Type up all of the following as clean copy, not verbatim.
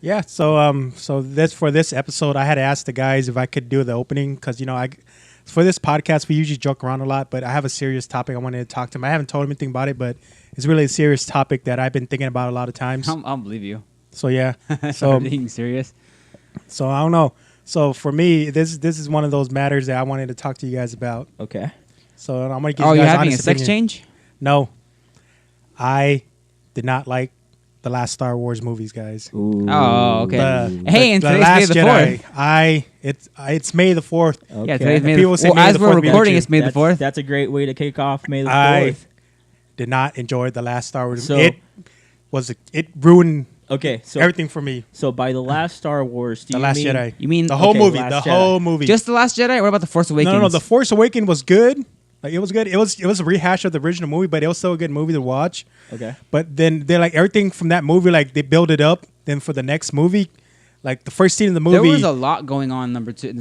Yeah, so this for this episode, I had asked the guys if I could do the opening because for this podcast we usually joke around a lot, but I have a serious topic I wanted to talk to them. I haven't told them anything about it, but it's really a serious topic that I've been thinking about a lot of times. I don't believe you. So yeah, so being serious. So I don't know. So for me, this is one of those matters that I wanted to talk to you guys about. Okay. So I'm gonna give Oh, you you're guys having a honest sex opinion. change? No, I did not like the last Star Wars movies, guys. Ooh. Oh, okay. The and today's May Last the Jedi. 4th. It's May the 4th. Okay. Yeah, today's May the People say 4th. May As the we're 4th be recording, with it's May the 4th. That's a great way to kick off May the 4th. I did not enjoy the last Star Wars. So- It ruined Okay, so everything for me. So by the last Star Wars, do The you Last mean Jedi. You mean the whole okay, movie? Last The Jedi. whole movie. just The Last Jedi? What about The Force Awakens? No. The Force Awakens was good. Like it was good. It was a rehash of the original movie, but it was still a good movie to watch. Okay. But then they're like everything from that movie, like they build it up. Then for the next movie, like the first scene of the movie, There was a lot going on. Number two,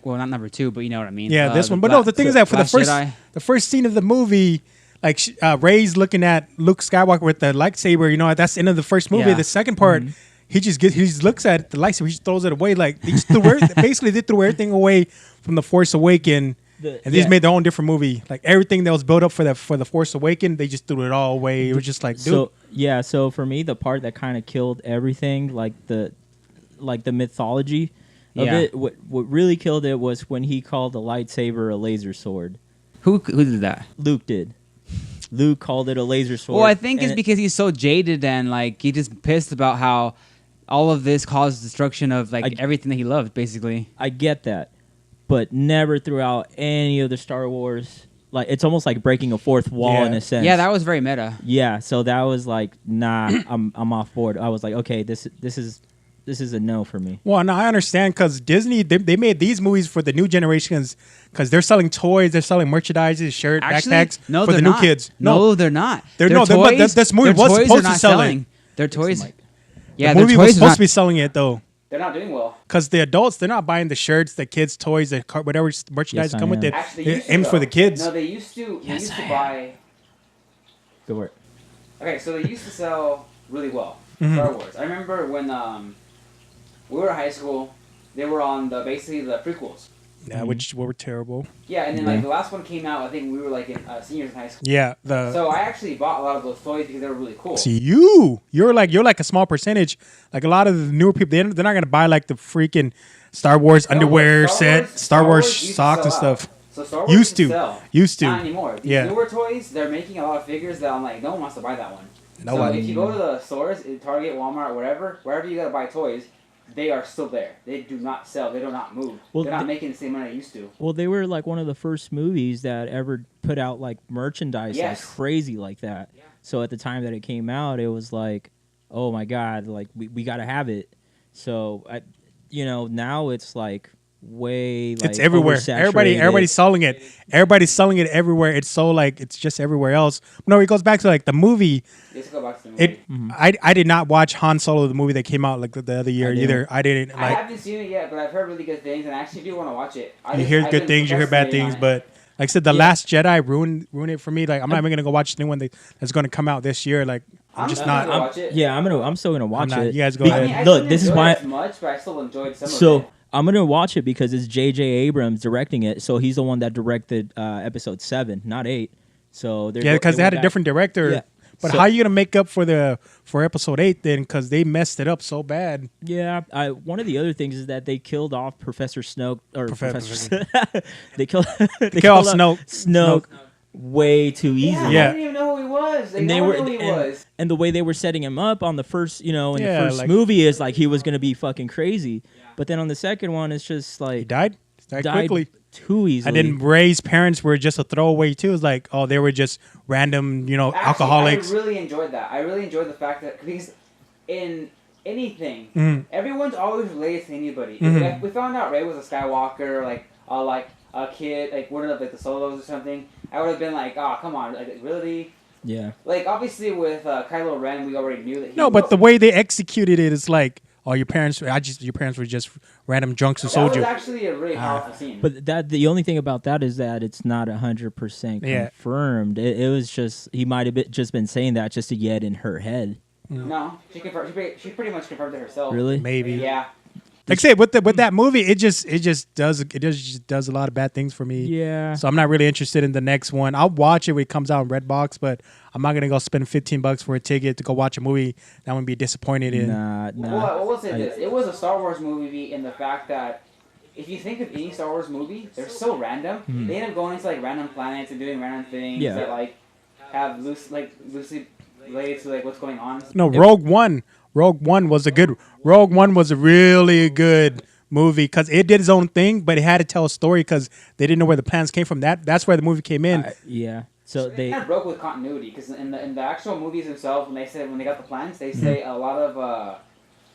well, not number two, but you know what I mean. yeah, this one. But no, the thing is that for Last Jedi. the first scene of the movie, like Rey's looking at Luke Skywalker with the lightsaber. You know, that's the end of the first movie. Yeah. The second part, he just looks at the lightsaber, he just throws it away. Like they just basically they threw everything away from the Force Awakens. And they just made their own different movie. Like everything that was built up for the Force Awakens, they just threw it all away. It was just like, dude. So for me, the part that kind of killed everything, like the mythology of it, what really killed it was when he called the lightsaber a laser sword. Who did that? Luke did. Luke called it a laser sword. Well, I think it's because he's so jaded and like he just pissed about how all of this caused destruction of like everything that he loved, basically. I get that, but never throughout any of the Star Wars. Like it's almost like breaking a fourth wall in a sense. Yeah, that was very meta. Yeah, so that was like, nah, I'm off board. I was like, okay, this is a no for me. Well, no, I understand because Disney they made these movies for the new generations because they're selling toys, they're selling merchandise, shirt, backpacks for the new kids. No, they're not. But this movie was supposed to sell it. Their toys. Yeah, the movie was supposed to be selling it though. They're not doing well. Because the adults, they're not buying the shirts, the kids' toys, the whatever merchandise come with it. Actually, It aimed for the kids. No, they used to. They used to buy. Good work. Okay, so they used to sell really well. Mm-hmm. Star Wars. I remember when we were in high school. They were on basically the prequels. Yeah, which were terrible. Yeah, and then like the last one came out. I think we were like in seniors in high school. Yeah, So I actually bought a lot of those toys because they were really cool. See, you're like a small percentage. Like a lot of the newer people, they're not gonna buy like the freaking Star Wars underwear set, Star Wars used to socks and sell stuff. out. So Star Wars Used to. sell. Used to. Not anymore. These Yeah. newer toys, they're making a lot of figures that I'm like, no one wants to buy that one. Nobody. So if you go to the stores, in Target, Walmart, wherever you gotta buy toys, they are still there. They do not sell. They do not move. Well, they're not making the same money they used to. Well, they were like one of the first movies that ever put out like merchandise like crazy like that. Yeah. So at the time that it came out, it was like, oh my god, like we got to have it. So now it's like way like It's everywhere. Everybody's selling it. Everybody's selling it everywhere. It's so like it's just everywhere else. No, it goes back to like the movie. Let's go back to the movie. I did not watch Han Solo, the movie that came out like the other year either. I didn't. I haven't seen it yet, but I've heard really good things, and I actually do want to watch it. You hear good things, you hear bad things, but like I said, The Last Jedi ruined it for me. Like I'm not even gonna go watch the new one that's gonna come out this year. Like I'm just not. Watch it. Yeah, I'm still gonna watch it. You guys go I mean, ahead. Look, this is why as much, but I still enjoyed some of it. I'm gonna watch it because it's J.J. Abrams directing it. So he's the one that directed episode 7, not 8. So because they had a different director. Yeah. But how are you gonna make up for episode 8 then? Because they messed it up so bad. Yeah, one of the other things is that they killed off Professor Snoke they killed off Snoke way too easy. Yeah, I didn't even know who he was. And the way they were setting him up on the first, in the first movie is like he was gonna be fucking crazy. But then on the second one, it's just like he died quickly. Too easily. And then Rey's parents were just a throwaway too. It's like, they were just random, alcoholics. I really enjoyed that. I really enjoyed the fact that because in anything, everyone's always related to anybody. If we found out Rey was a Skywalker, like a kid, like one of the Solos or something, I would have been like, oh, come on, like really. Yeah. Like obviously with Kylo Ren, we already knew that. But the way they executed it is like. Oh, your parents were just random drunks who sold you. That was actually a really powerful scene. But the only thing about that is that it's not 100% confirmed. It was just he might have just been saying that just to get in her head. No, she confirmed. She pretty much confirmed it herself. Really? Maybe. Yeah. Like I say, with that movie, it just does a lot of bad things for me. Yeah. So I'm not really interested in the next one. I'll watch it when it comes out in Redbox, but I'm not gonna go spend $15 for a ticket to go watch a movie that I'm gonna be disappointed in. Nah. Well, we'll say this: it was a Star Wars movie in the fact that if you think of any Star Wars movie, they're so random. They end up going to like random planets and doing random things that like have loosely related to like what's going on. No, Rogue One was a really good movie because it did its own thing, but it had to tell a story because they didn't know where the plans came from. That's where the movie came in. Yeah. So they kind of broke with continuity because in the actual movies themselves, when they got the plans, they say a lot of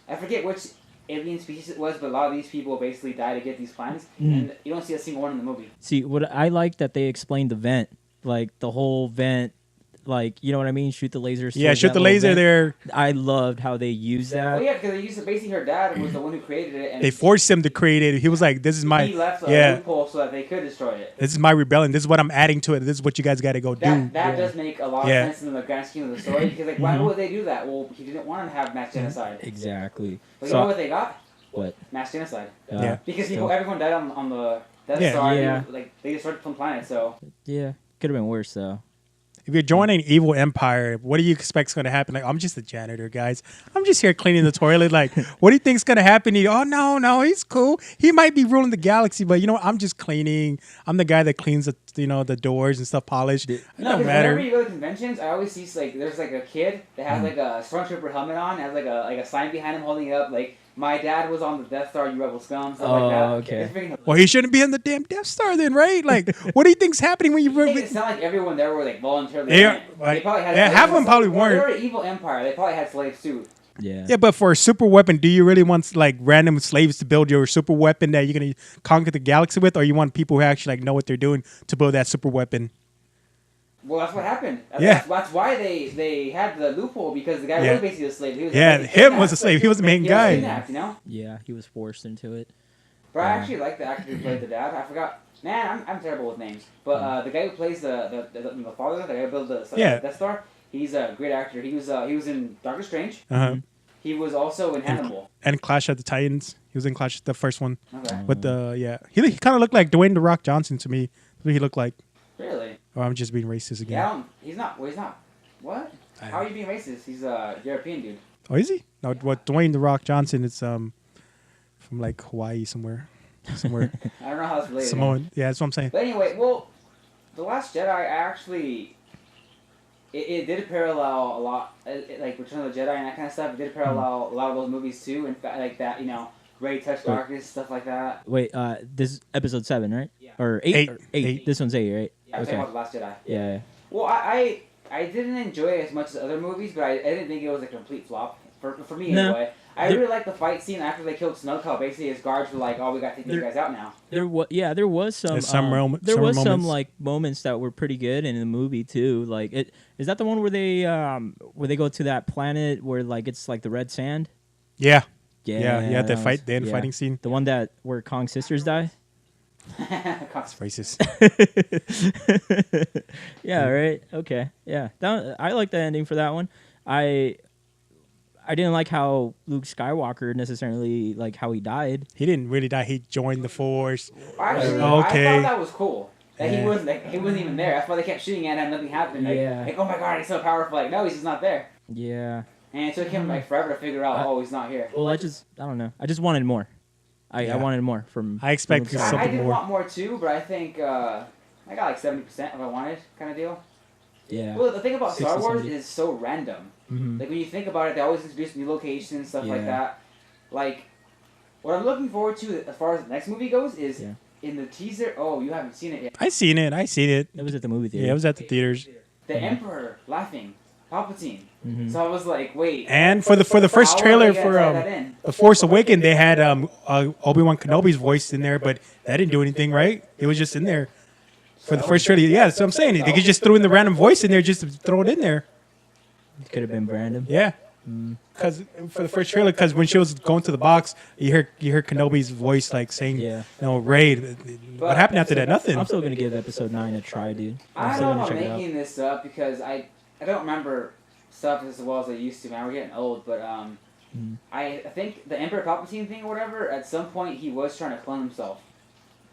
I forget which alien species it was, but a lot of these people basically die to get these plans, and you don't see a single one in the movie. see what I like that they explained the vent, like the whole vent. Like, you know what I mean? Shoot the lasers. Yeah, shoot the laser there. I loved how they used that. Well, yeah, because they used to basically her dad was the one who created it. And They forced him to create it. He was like, "This is my he left a loophole so that they could destroy it. This is my rebellion. This is what I'm adding to it. This is what you guys got to go do." That does make a lot of sense in the grand scheme of the story. Because like, why would they do that? Well, he didn't want to have mass genocide. Exactly. But you know what they got? What? Mass genocide. Yeah. Because everyone died on the Death Star. Yeah. They destroyed some planet. So Yeah. Could have been worse though. If you're joining evil empire, what do you expect's going to happen? Like, I'm just a janitor, guys. I'm just here cleaning the toilet. Like, what do you think's going to happen? Oh, no, he's cool. He might be ruling the galaxy, but you know, I'm just cleaning. I'm the guy that cleans the doors and stuff polished. It don't matter. Whenever you go to conventions, I always see like there's like a kid that has like a stormtrooper helmet on, has like a sign behind him holding it up, like, "My dad was on the Death Star, you rebel scum," stuff like that. Okay. Well, he shouldn't be on the damn Death Star then, right? Like, what do you think's happening when you? It's not like everyone there were like voluntarily. They probably had. Yeah, half of them probably weren't. They were an evil empire. They probably had slaves too. Yeah. Yeah, but for a super weapon, do you really want like random slaves to build your super weapon that you're gonna conquer the galaxy with, or you want people who actually like know what they're doing to build that super weapon? Well, that's what happened. Yeah. That's why they had the loophole, because the guy was basically a slave. He was him was a slave. He was the main guy. He was kidnapped, you know? Yeah, he was forced into it. But I actually like the actor who played the dad. I forgot. Man, I'm terrible with names. But the guy who plays the father, the guy who built the Death Star, he's a great actor. He was in Doctor Strange. He was also in Hannibal. And Clash of the Titans. He was in Clash, the first one. Okay. With he kind of looked like Dwayne "The Rock" Johnson to me. That's what he looked like. Really? Or I'm just being racist again. Yeah, he's not. Well, he's not. What? How are you being racist? He's a European dude. Oh, is he? No, what Dwayne "The Rock" Johnson is from like Hawaii somewhere. I don't know how that's related. Samoan. Yeah, that's what I'm saying. But anyway, well, The Last Jedi actually. It did parallel a lot, like Return of the Jedi and that kind of stuff. It did parallel a lot of those movies too. In fact, like that, Rey touched darkness, stuff like that. Wait, this is episode 7, right? Yeah. Or 8? Eight. This one's 8, right? Yeah, I'm talking about The Last Jedi. Yeah. Well, I didn't enjoy it as much as other movies, but I didn't think it was a complete flop for me anyway. I really liked the fight scene after they killed Snoke. How basically his guards were like, "Oh, we got to take these guys out now." There was some moments. like moments that were pretty good in the movie too. Like is that the one where they go to that planet where like it's like the red sand? Yeah. Yeah. The fighting scene. The one where Kong's sisters die. It's racist. Yeah. Right. Okay. Yeah. I like the ending for that one. I didn't like how Luke Skywalker necessarily like how he died. He didn't really die. He joined the Force. Actually, okay. I thought that was cool. That he wasn't even there. That's why they kept shooting at him. Nothing happened. Like, oh my god, he's so powerful. Like, no, he's just not there. Yeah. And it took him like forever to figure out. Oh, he's not here. Well, I don't know. I just wanted more. I wanted more from. I expected something I did more. want more too, but I think I got like 70% of what I wanted, kind of deal. Yeah. Well, the thing about 60, Star Wars 70. is so random. Mm-hmm. Like when you think about it, they always introduce new locations, stuff like that. Like, what I'm looking forward to as far as the next movie goes is in the teaser. Oh, you haven't seen it yet. I seen it. It was at the movie theater. Yeah, it was at the theaters. The Emperor laughing, Palpatine. Mm-hmm. So I was like, wait. And for the first trailer for The Force Awakens, they had Obi-Wan Kenobi's voice in there, but that didn't do anything, right? It was just in there for the first trailer. Yeah, that's what I'm saying. They could just throw in the random voice in there just to throw it in there. It could have been Brandon. Yeah. Because for the first trailer, because when she was going to the box, you hear Kenobi's voice like saying, Rey. What happened after that? Nothing. I'm still gonna give episode 9 a try, dude. I don't know if I'm making this up because I don't remember stuff as well as they used to. Man, we're getting old, but I think the Emperor Palpatine thing or whatever. At some point, he was trying to clone himself.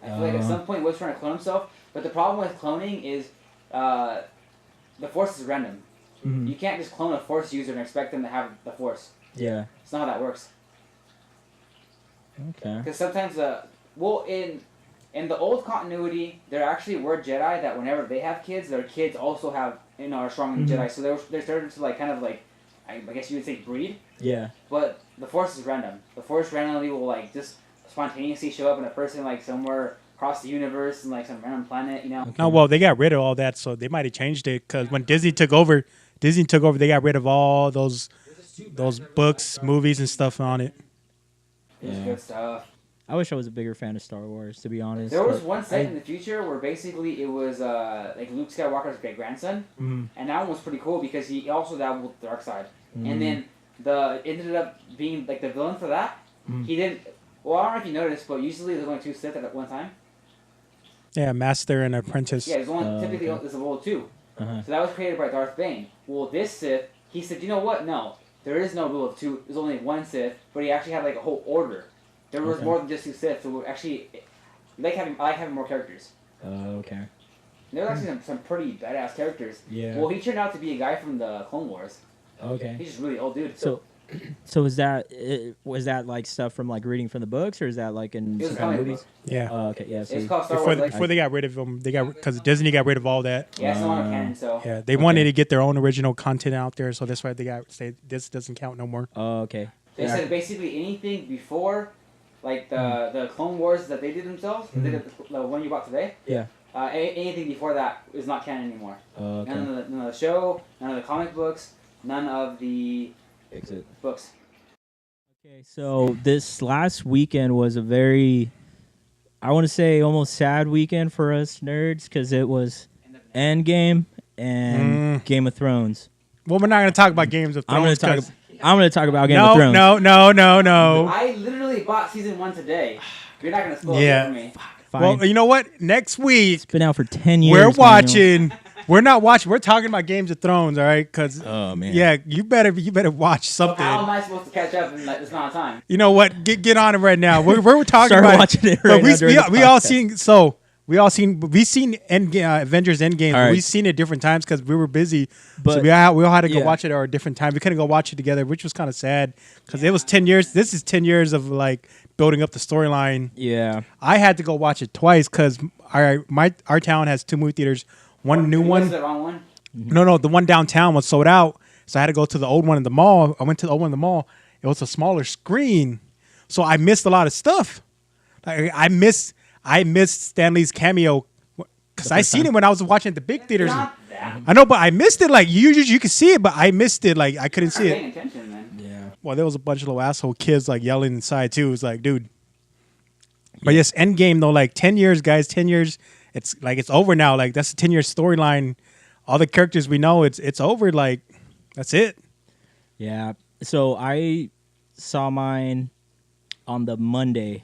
I feel like at some point he was trying to clone himself. But the problem with cloning is the Force is random. Mm-hmm. You can't just clone a Force user and expect them to have the Force. Yeah. It's not how that works. Okay. Because sometimes in the old continuity, there actually were Jedi that whenever they have kids, their kids also have are strong in Jedi. So they're starting to like kind of like I guess you would say breed. Yeah. But the Force is random. The Force randomly will like just spontaneously show up in a person like somewhere across the universe and like some random planet. Okay. No, well, they got rid of all that, so they might have changed it because when Disney took over, they got rid of all those books, movies, and stuff on it. It was good stuff. I wish I was a bigger fan of Star Wars, to be honest. There was one set in the future where basically it was like Luke Skywalker's great grandson, and that one was pretty cool because he also dabbled with the dark side. And then ended up being like the villain for that. He didn't. Well, I don't know if you noticed, but usually there's only 2 Sith at one time. Yeah, Master and Apprentice. Yeah, there's only typically there's a rule of 2. So that was created by Darth Bane. Well, this Sith, he said, you know what? No, there is no rule of 2. There's only 1 Sith, but he actually had like a whole order. There was more than just 2 Sith, so actually, I like having more characters. Okay. There was actually some pretty badass characters. Yeah. Well, he turned out to be a guy from the Clone Wars. Okay. He's just really old dude. So was that like stuff from like reading from the books, or is that like in It was some kind of comic movies? book. Yeah. Okay. Yeah. So It's called Star Wars. Before they got rid of them, because Disney got rid of all that. Yeah, it's not canon, so. Yeah, they wanted to get their own original content out there, so that's why they say this doesn't count no more. Oh, okay. They said basically anything before, like the Clone Wars that they did themselves, the one you bought today. Yeah. Anything before that is not canon anymore. Okay. None of the show, none of the comic books, none of the books. Okay, so this last weekend was a very, I want to say, almost sad weekend for us nerds because it was Endgame and Game of Thrones. Well, we're not going to talk about Games of Thrones. I'm going to talk about Game of Thrones. No. I literally bought season 1 today. You're not going to spoil it for me. Fine. Well, you know what? Next week, it's been out for 10 years. We're watching. We're not watching. We're talking about Games of Thrones, all right? Because yeah, you better watch something. So how am I supposed to catch up in this amount of time? You know what? Get on it right now. We're talking Start about watching it right now. We all seen Avengers Endgame. Right. We've seen it different times because we were busy. But so we all had to go watch it at a different time. We couldn't go watch it together, which was kind of sad because it was 10 years. This is 10 years of like building up the storyline. Yeah, I had to go watch it twice because our town has 2 movie theaters. One new one. Was the wrong one? No, the one downtown was sold out, so I had to go to the old one in the mall. I went to the old one in the mall. It was a smaller screen, so I missed a lot of stuff. I missed Stanley's cameo because I seen it when I was watching at the big theaters. Not that. I know, but I missed it. Like you could see it, but I missed it. Like I couldn't see Paying it. attention, man. yeah. Well, there was a bunch of little asshole kids like yelling inside too. It was like, dude. But yes, Endgame though, like 10 years, guys, 10 years. It's like it's over now. Like that's a 10-year storyline. All the characters we know, it's over. Like that's it. Yeah. So I saw mine on the Monday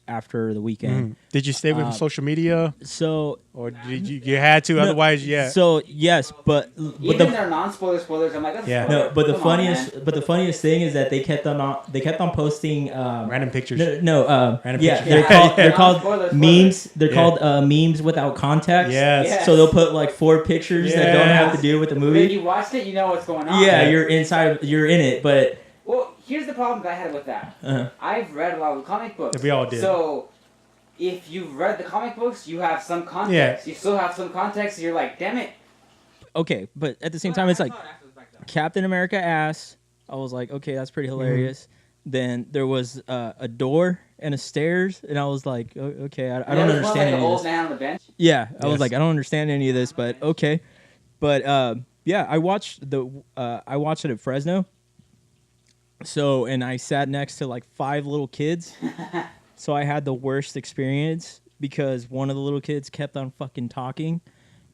after the weekend. Did you stay with social media, So or did you had to? Otherwise, yeah. So yes, but Even their non-spoilers, I'm like, that's a Yeah. spoiler. no, but the Come on, funniest, man. but the funniest thing is that they kept on posting Random pictures. Random Random yeah, pictures. they're called Spoilers. memes. They're Yeah. called memes without context. Yes. Yeah. So they'll put like 4 pictures that don't Yes. have to do with the If movie. you watched it, you know what's going on. Yeah, you're inside. You're in it, but Well, here's the problem that I had with that. I've read a lot of the comic books. We all did. So, if you've read the comic books, you have some context. You still have some context, and you're like, damn it. okay. But at the same time, it's like Captain America ass. I was like, okay, that's pretty hilarious. Then there was a door and a stairs, and I was like, okay, I don't understand Like any an of old this. man on the bench. Yeah, I was Yes. like, I don't understand any of this, but okay. But yeah, I watched it at Fresno. So, and I sat next to like 5 little kids. So I had the worst experience because one of the little kids kept on fucking talking,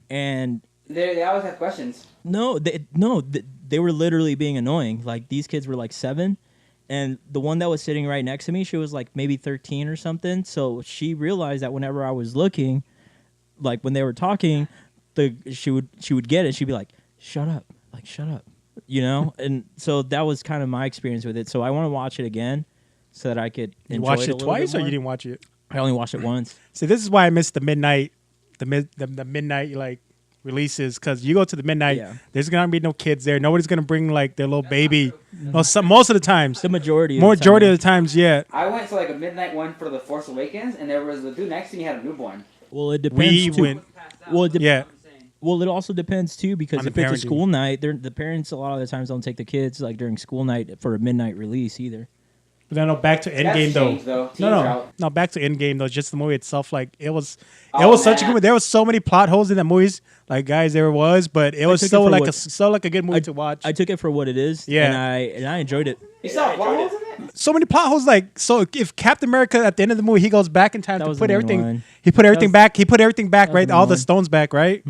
and They always have questions. they were literally being annoying. Like these kids were like 7, and the one that was sitting right next to me, she was like maybe 13 or something. So she realized that whenever I was looking, like when they were talking, she would get it. She'd be like, "Shut up! Like shut up!" you know. And so that was kind of my experience with it. So I want to watch it again so that I could You enjoy watched it a it little twice, bit or more. you didn't watch it? I only watched it once. See, this is why I missed the midnight, the midnight like releases, because you go to the midnight, Yeah. there's gonna be no kids there. Nobody's gonna bring like their little baby. No, most of the times, The majority of the the times, yeah. I went to like a midnight one for The Force Awakens, and there was the dude next to me had a newborn. Well, it depends. We too. went, Well, it yeah. Well, it also depends too, because On if the it's a parenting. school night, the parents a lot of the times don't take the kids like during school night for a midnight release either. But then no, back to Endgame That's changed, though. Teens are No, out. no, back to Endgame though. Just the movie itself, like it was Oh, such a man. good movie. There was so many plot holes in that movies, like guys, there was, but it was took it so for like what- a good movie to watch. I took it for what it is. Yeah. and I enjoyed it. You saw plot holes in it? So many plot holes, like so. If Captain America at the end of the movie, he goes back in time That to was put the main everything. one. He put everything was- back. He put everything back, was right? the All main the one. stones back, right?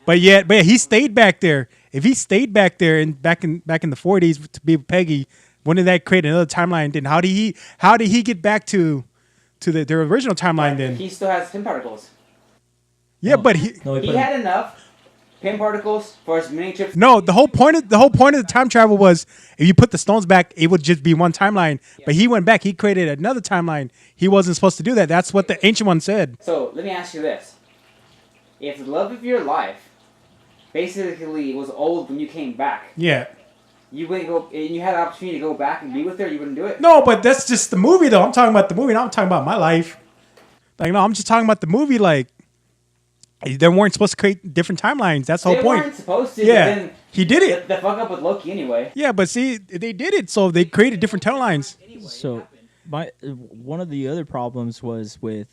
But yeah, he stayed back there. If he stayed back there and back in the 40s to be with Peggy, wouldn't that create another timeline? Then how did he get back to their original timeline? Then He still has pin particles. yeah, but No, He had enough pin particles for his mini chips. no. The whole point of the time travel was if you put the stones back, it would just be one timeline. But he went back. He created another timeline. He wasn't supposed to do that. That's what the ancient one said. So let me ask you this: if the love of your life basically was old when you came back, Yeah. you wouldn't go, and you had an opportunity to go back and be with her, you wouldn't do it. No, but that's just the movie, though. I'm talking about the movie. Not I'm talking about my life. Like, no, I'm just talking about the movie. Like, they weren't supposed to create different timelines. That's the They whole point. weren't supposed to. Yeah, But then he did it. The fuck up with Loki anyway. Yeah, but see, they did it, so they created different timelines. So one of the other problems was with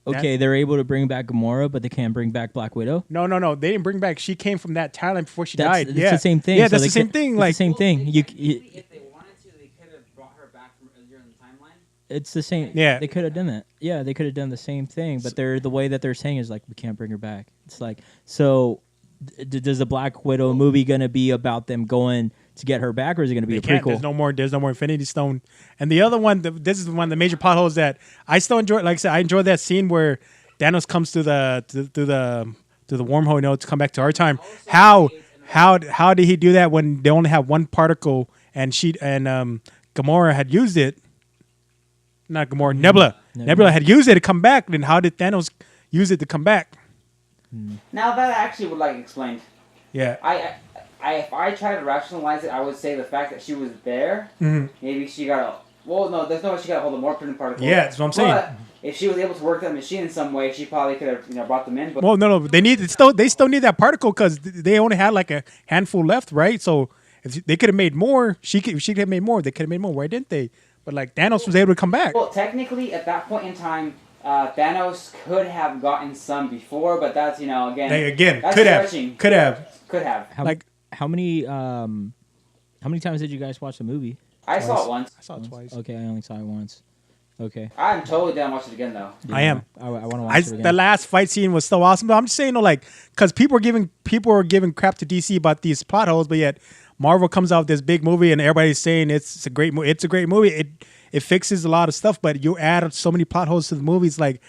they're able to bring back Gamora, but they can't bring back Black Widow. No, they didn't bring back. She came from that timeline before she That's died. it's Yeah, the same thing. Yeah, So that's they the same could- thing. It's Like, the same thing. You, If they wanted to, they could have brought her back from earlier in the timeline. it's the same. Yeah. they could have done that. Yeah, they could have done the same thing. But the way that they're saying is like we can't bring her back. It's like so. Does the Black Widow movie gonna be about them going to get her back, or is it gonna be they a can't. prequel? There's no more Infinity Stone. And the other one, this is one of the major plot holes that I still enjoy. Like I said, I enjoy that scene where Thanos comes through the wormhole, you know, to come back to our time. How did he do that when they only have one particle and Gamora had used it? Not Gamora, Nebula. Nebula had used it to come back. Then how did Thanos use it to come back? Now that I actually would like explained. Yeah. If I try to rationalize it, I would say the fact that she was there, Mhm. maybe she got a. Well, no, there's no way she got a hold of more pin particles. Yeah, that's what I'm saying. But if she was able to work that machine in some way, she probably could have brought them in. But Well, no, they still need that particle because they only had like a handful left, right? So if they could have made more, she could have made more. They could have made more. Why didn't they? But like Thanos was able to come back. well, technically, at that point in time, Thanos could have gotten some before, but that's again. That's Could have. stretching. Could have. Could have. How many times did you guys watch the movie? I saw it once. I saw it twice. Okay, I only saw it once. Okay, I'm totally down to watch it again though. I am. I want to watch it again. The last fight scene was so awesome. But I'm just saying, like, because people are giving crap to DC about these plot holes, but yet Marvel comes out with this big movie and everybody's saying it's a great movie. It's a great movie. It fixes a lot of stuff, but you add so many plot holes to the movies. Like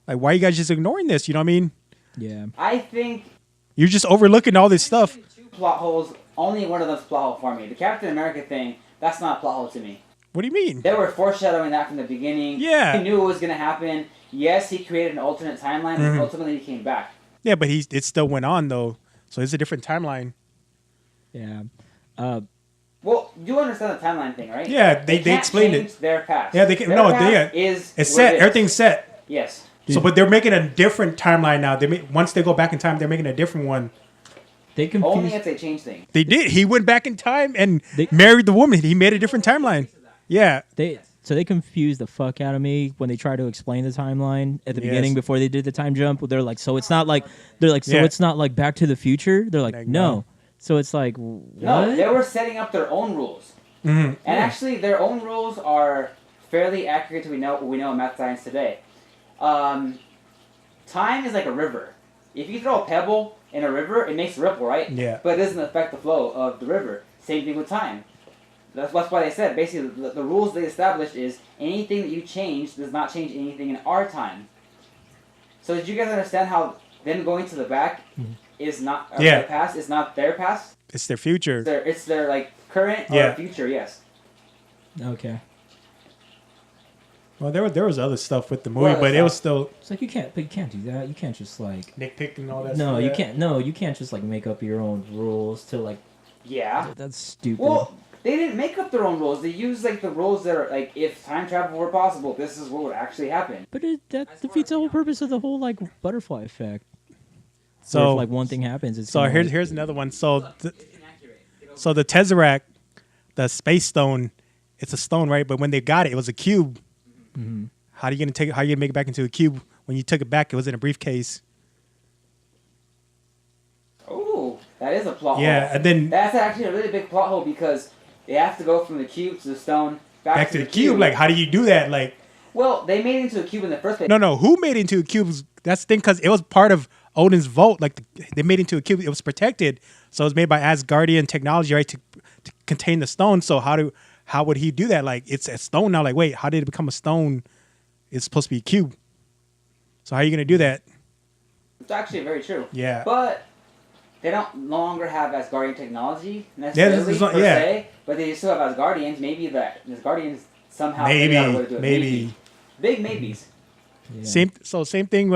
why are you guys just ignoring this? You know what I mean? Yeah. I think You're just overlooking all this stuff. two plot holes. Only one of them's plot hole for me. The Captain America thing. That's not a plot hole to me. What do you mean? They were foreshadowing that from the beginning. Yeah. He knew it was going to happen. Yes, he created an alternate timeline, but ultimately he came back. Yeah, but it still went on though, so it's a different timeline. Yeah. Well, you understand the timeline thing, right? Yeah, they can't explained change it. Their past. Yeah, they can. Their No, past they is it's what set. it is. Everything's set. Yes. So, but they're making a different timeline now. Once they go back in time, they're making a different one. They Only confused. if they change things. They did. He went back in time and They- married the woman. He made a different timeline. Yeah. They confused the fuck out of me when they tried to explain the timeline at the Yes. beginning before they did the time jump. They're like, so it's not like Yeah. it's not like Back to the Future. They're like, Like, no. no. So it's like, what? No, they were setting up their own rules. Mm-hmm. And actually, their own rules are fairly accurate to what we know in math science today. Time is like a river. If you throw a pebble in a river, it makes a ripple, right? Yeah. But it doesn't affect the flow of the river. Same thing with time. That's why they said, basically, the rules they established is anything that you change does not change anything in our time. So did you guys understand how them going to the back is not Yeah. their past. It's not their past. It's their future. It's their like current Yeah. or future. Yes. Okay. Well, there was other stuff with the movie, Well, but it was still It's like you can't do that. You can't just like. nitpick and all that. No, stuff. you can't. No, you can't just like make up your own rules to like. Yeah. That's stupid. Well, they didn't make up their own rules. They used like the rules that are like, if time travel were possible, this is what would actually happen. but that defeats the whole purpose of the whole like butterfly effect. So Where if, like one thing happens, it's so gonna, here's like, here's another one. So the Tesseract, the space stone, it's a stone, right? But when they got it, it was a cube. Mhm. How are you gonna take it? How are you gonna make it back into a cube? When you took it back, it was in a briefcase. Oh, that is a plot Yeah, hole. and then That's actually a really big plot hole because they have to go from the cube to the stone back to the cube. Like, how do you do that? Like, well, they made it into a cube in the first place. no, who made it into a cube? That's the thing, because it was part of Odin's vault. Like, they made it into a cube. It was protected, so it was made by Asgardian technology, right, to contain the stone. So how would he do that? Like, it's a stone now. Like, wait, how did it become a stone? It's supposed to be a cube. So how are you gonna do that? It's actually very true. Yeah. But they don't no longer have Asgardian technology this necessarily is not- per yeah. se, but they still have Asgardians. Maybe the Asgardians somehow figure out a way to do it. Maybe. Big maybes. yeah. Same thing.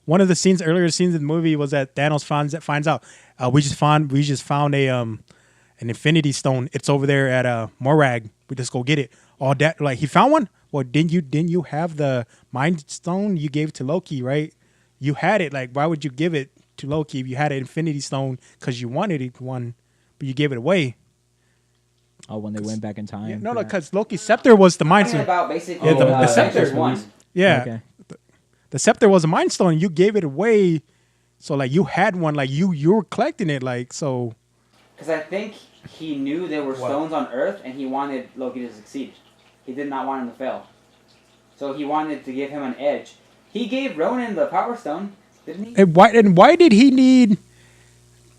One of the earlier scenes in the movie was that Thanos finds out we just found a an Infinity Stone. It's over there at Morag. We just go get it. All that, like, he found one. Well, didn't you have the Mind Stone? You gave it to Loki, right? You had it. Like, why would you give it to Loki if you had an Infinity Stone because you wanted it one, but you gave it away? Oh, when they went back in time. Yeah, no, for that. because Loki's scepter was the Mind Talking Stone. about basically Yeah, the scepter. Avengers 1. Yeah, Okay. the scepter was a Mind Stone. You gave it away, so like you had one. Like you were collecting it. Like so. Because I think he knew there were stones on Earth, and he wanted Loki to succeed. He did not want him to fail. So he wanted to give him an edge. He gave Ronan the Power Stone, didn't he? And why did he need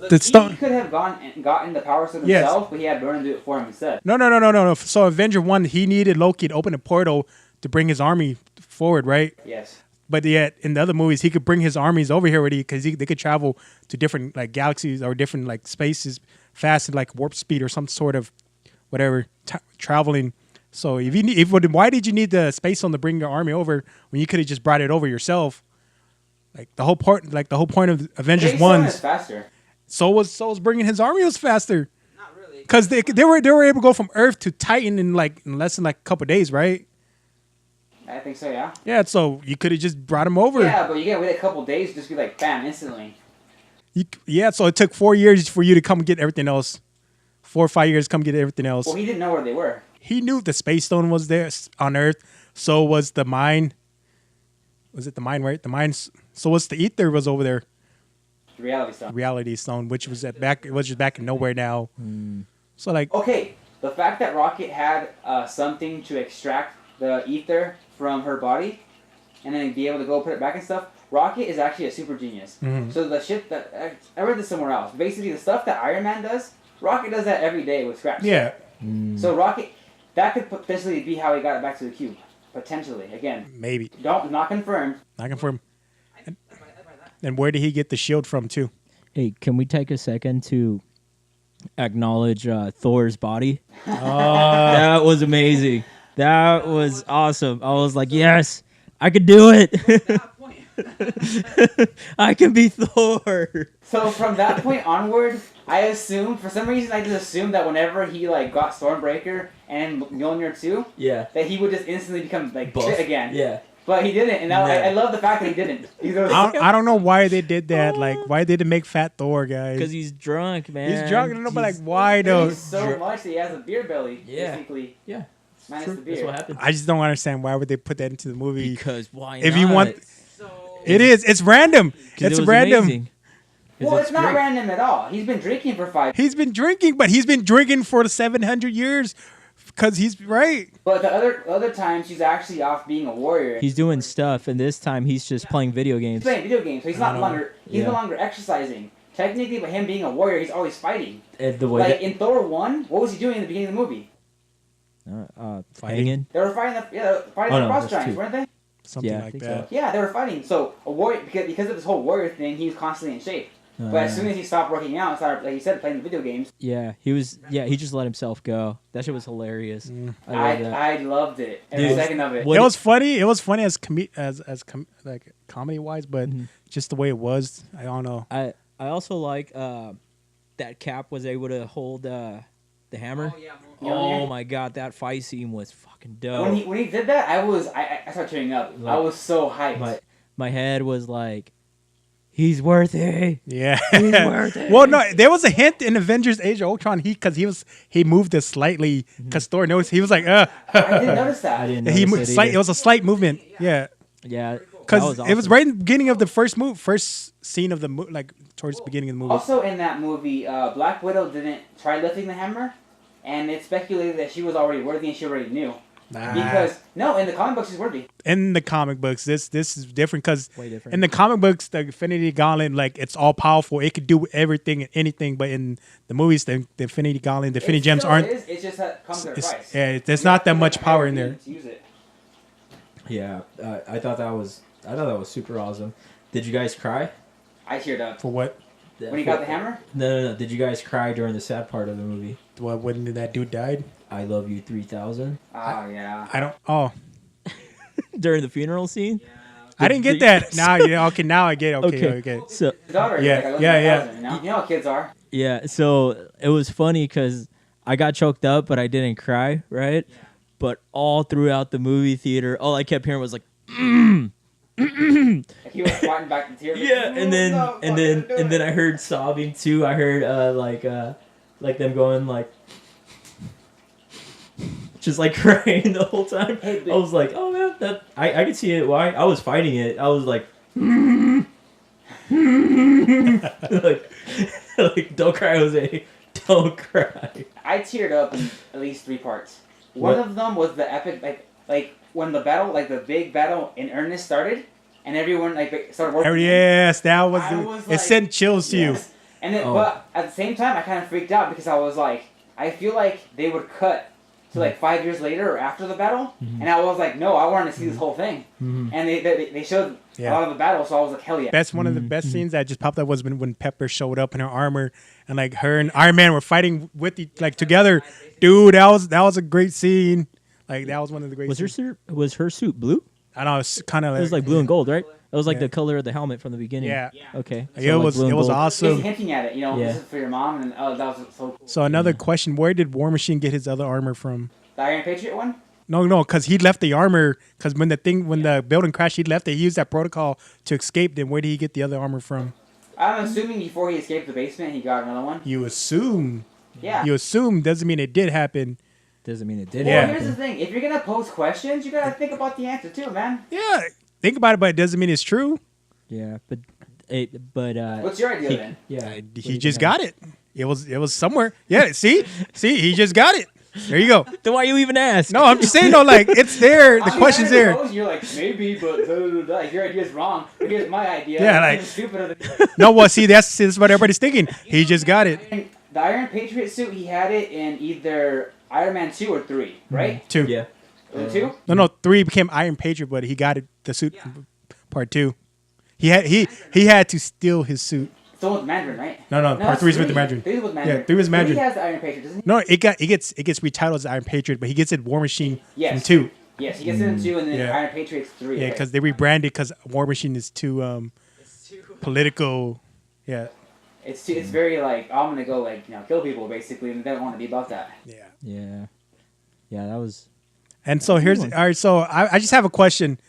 the stone? He could have gone and gotten the Power Stone Yes. himself, but he had Ronan do it for him instead. No. So Avenger 1, he needed Loki to open a portal to bring his army forward, right? Yes. But yet in the other movies, he could bring his armies over here already because they could travel to different like galaxies or different like spaces fast at like warp speed or some sort of whatever traveling. So why did you need the space stone to bring your army over when you could have just brought it over yourself? Like the whole point of Avengers Jason is 1. faster. So was bringing his army was faster. Not really. Because they were able to go from Earth to Titan in less than like a couple days, right? I think so, yeah. Yeah, so you could have just brought him over. Yeah, but you gotta wait a couple days, just be like, bam, instantly. So it took 4 years for you to come get everything else. 4 or 5 years to come get everything else. Well, he didn't know where they were. He knew the space stone was there on Earth. So was the mine. Was it the mine, right? The mine. So was the ether was over there. The Reality Stone. Reality stone, which was it was just back in nowhere now. So like, Okay, the fact that Rocket had something to extract the ether from her body and then be able to go put it back and stuff, Rocket is actually a super genius. Mhm. So the shit that... I read this somewhere else. Basically, the stuff that Iron Man does, Rocket does that every day with scraps. yeah, So Rocket... That could potentially be how he got it back to the cube. Potentially. Again, maybe not confirmed. not confirmed. And where did he get the shield from too? Hey, can we take a second to acknowledge Thor's body? Oh, That was amazing. That was awesome. I was like, yes, I could do it. I can be Thor. So from that point onward, I assumed, for some reason, I just assumed that whenever he like got Stormbreaker and Mjolnir too, Yeah. that he would just instantly become like Buff. shit again. Yeah. But he didn't, and No. I love the fact that he didn't. He goes, I don't know why they did that. Like, why did they make Fat Thor, guys? Because he's drunk, man. He's drunk. I don't know, but like, He's- why though? He's so much that he has a beer belly, Yeah. basically. Yeah. Minus True. the That's beer. what happened. I just don't understand why would they put that into the movie. Because why If not? you want, it is. It's random. 'Cause It's it was random. amazing. 'Cause Well, it's not great. random at all. He's been drinking for 5. He's been drinking, but he's been drinking for the 700 years because he's right. But the other times, he's actually off being a warrior. He's doing stuff, and this time he's just playing video He's games. playing video games, so he's I not know. longer. He's Yeah. no longer exercising. Technically, by him being a warrior, he's always fighting. And the way Like in Thor 1, what was he doing in the beginning of the movie? Fighting. hanging. They were fighting the Oh, no, cross that's giants, two. weren't they? Something Yeah, I like think that. so. Yeah, they were fighting. So a warrior, because of this whole warrior thing, he was constantly in shape. But as soon as he stopped working out and started, like you said, playing the video games, Yeah, he was. Yeah, he just let himself go. That shit was hilarious. I loved it. Every second of it. It was funny. It was funny like comedy wise, but just the way it was, I don't know. I also like that Cap was able to hold the hammer. Oh, yeah. Oh my god, that fight scene was fucking dope. When he did that, I started tearing up. Like, I was so hyped. My head was like, he's worthy. Yeah. He's worthy. Well, no, there was a hint in Avengers: Age of Ultron. He moved it slightly because Thor noticed. He was like, I didn't notice that. I didn't He notice moved slight. It was a slight movement. Yeah. Yeah, Because it was right in the beginning of the first scene of the movie, like towards the beginning of the movie. Also, in that movie, Black Widow didn't try lifting the hammer, and it's speculated that she was already worthy and she already knew. Nah. Because no, in the comic books she's worthy. In the comic books, this is different because Way different. in the comic books, the Infinity Gauntlet, like it's all powerful. It could do everything and anything. But in the movies, the Infinity Gauntlet, the Infinity Gems aren't. It's just that comes at a price. Yeah, there's not that much power in there. Use it. Yeah, I thought that was super awesome. Did you guys cry? I teared up For what? when he got the hammer. No. Did you guys cry during the sad part of the movie? What? When that dude died? I love you 3000. Oh yeah. I don't. Oh, During the funeral scene. I didn't get that. Now, yeah, okay. Now I get. Okay. So The daughter. Yeah, Like, I love yeah, you, yeah. 1000, You know how kids are. yeah, so it was funny because I got choked up, but I didn't cry, right? Yeah. But all throughout the movie theater, all I kept hearing was like, Like, he was fighting back the tears. yeah, and then I heard sobbing too. I heard like them going like. Just like crying the whole time. Hey, I was like, oh man, that I could see it. Why? I was fighting it. I was like, like don't cry, Jose. Don't cry. I teared up in at least 3 parts. One What? of them was the epic, like when the battle, like the big battle in earnest started, and everyone like started working. Yes, that was. I was It like, sent chills to you. Yes. And then, Oh. but at the same time, I kind of freaked out because I was like, I feel like they would cut to like 5 years later or after the battle, and I was like, no, I wanted to see this whole thing. And they showed a lot of the battle, so I was like, hell yeah. One of the best scenes that just popped up was when Pepper showed up in her armor and like her and Iron Man were fighting together. Dude, that was a great scene. Like that was one of the great. Was her suit blue? I know it's kind of It was like blue and gold, right? It was like the color of the helmet from the beginning. Yeah. Okay. Yeah, it was gold. awesome. He's hinting at it, you know, Yeah. this is for your mom, and that was so cool. So another question: where did War Machine get his other armor from? The Iron Patriot one? No, because he left the armor. Because when the building crashed, he left it. He used that protocol to escape. Then where did he get the other armor from? I'm assuming before he escaped the basement, he got another one. You assume. Yeah. You assume doesn't mean it did happen. Doesn't mean it did. Well, Yeah. here's the thing. If you're going to pose questions, you got to think about the answer too, man. Yeah, think about it, but it doesn't mean it's true. Yeah, but What's your idea then? yeah, He just got it. It was somewhere. Yeah, see, he just got it. There you go. Then why you even ask? No, I'm just saying though, like it's there. The I'm question's trying to there. propose, you're like, maybe, but like, your idea's wrong. But here's my idea. Yeah, It's like- even stupider than No, well, see, that's what everybody's thinking. He just got it. And the Iron Patriot suit, he had it in either Iron Man 2 or 3, right? 2. Yeah. Was it 2? No, 3 became Iron Patriot, but he got it. The suit, part 2. He had to steal his suit. It's the one with Mandarin, right? No, part 3 is with the Mandarin. 3 was Mandarin. Yeah, 3 was Mandarin. 3 has the Iron Patriot, doesn't he? No, it gets retitled as Iron Patriot, but he gets it War Machine Yes. from 2. Yes, he gets it in 2, and then Yeah. Iron Patriot's 3. Yeah, okay. because they rebranded because War Machine is too political. Yeah, It's very like, I'm gonna go like, kill people basically, and they don't want to be about that. yeah. Yeah, that was. And so here's all right. So I just have a question.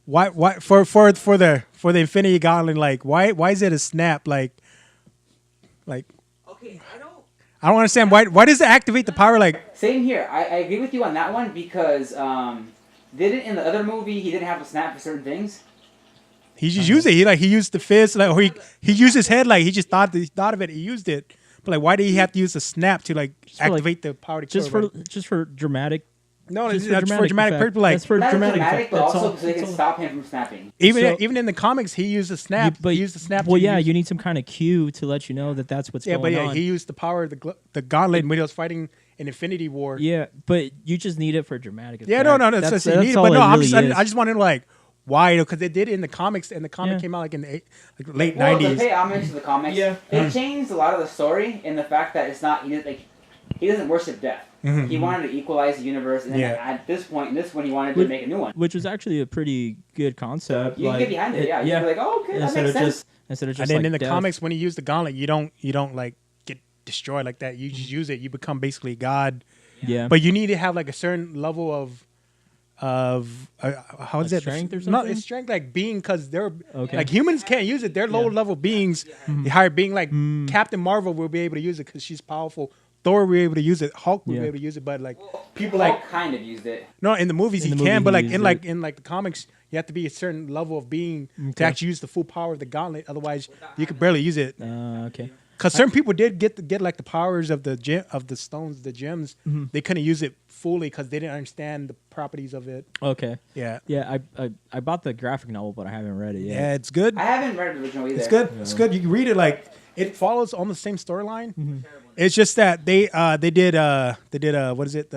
Why for the Infinity Gauntlet? Like why is it a snap? Like Okay, I don't understand why does it activate the power? Like Same here. I agree with you on that one because didn't in the other movie he didn't have to snap for certain things. he just used it. He used the fist. Like or he used his head. Like he just thought of it. He used it. But like why did he have to use the snap to like for, like, activate the power to kill everybody? Just for dramatic. No, Just that's for dramatic effect. purpose. Like That's for Not dramatic, dramatic, effect. but That's also all. so they can stop him from snapping. even in the comics, he used the snap. But he used the snap. Well, to yeah, use- you need some kind of cue to let you know that that's what's Yeah, going but yeah, on. he used the power of the gauntlet when he was fighting in Infinity War. Yeah, but you just need it for dramatic effect. Yeah, no, that's what you need. all But no, it I'm really just, is. I just want to know, like, why, because they did it in the comics, and the comic came out like in the late Well, to '90s. pay homage to the comics, they changed a lot of the story in the fact that it's not he doesn't worship death. He wanted to equalize the universe, and then at this point, in this one, he wanted to make a new one, which was actually a pretty good concept. You can get behind it, yeah. You'd be like, oh, okay, that makes sense. Instead of just and then like in the death. comics, when you use the gauntlet, you don't like get destroyed like that. You just use it. You become basically God. Yeah. But you need to have like a certain level of how is it? Strength or something? No, it's strength like being, because they're Okay. like humans can't use it. They're low level beings. The higher being like Captain Marvel will be able to use it because she's powerful. Thor will be able to use it. Hulk will be able to use it. But like people Hulk kind of used it. no, in the movies In he the can, movie but he like used in the comics, you have to be a certain level of being to Okay. actually use the full power of the gauntlet. Otherwise, you could barely use it. Okay. Because certain people did get like the powers of the stones, the gems. They couldn't use it fully because they didn't understand the properties of it. Okay. Yeah, Yeah, I bought the graphic novel, but I haven't read it yet. yeah, it's good. I haven't read the original either. It's good. It's good. You can read it like it follows on the same storyline. It's just that they did what is it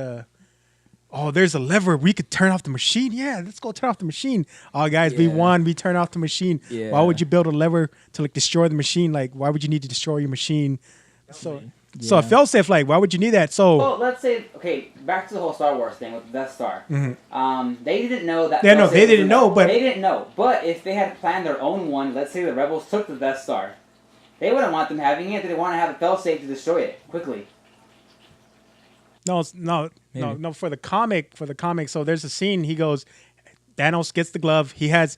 there's a lever we could turn off the machine. Yeah, let's go turn off the machine. Oh guys, we won. We turn off the machine. Yeah. Why would you build a lever to like destroy the machine? Like why would you need to destroy your machine? So it felt safe. Like why would you need that? So Well, let's say, okay, back to the whole Star Wars thing with the Death Star. They didn't know that. Yeah, no, they didn't know, but they didn't know. But if they had planned their own one, let's say the rebels took the Death Star, they wouldn't want them having it. They want to have it fail-safe to destroy it quickly. no, for the comic. So there's a scene. He goes, Thanos gets the glove. He has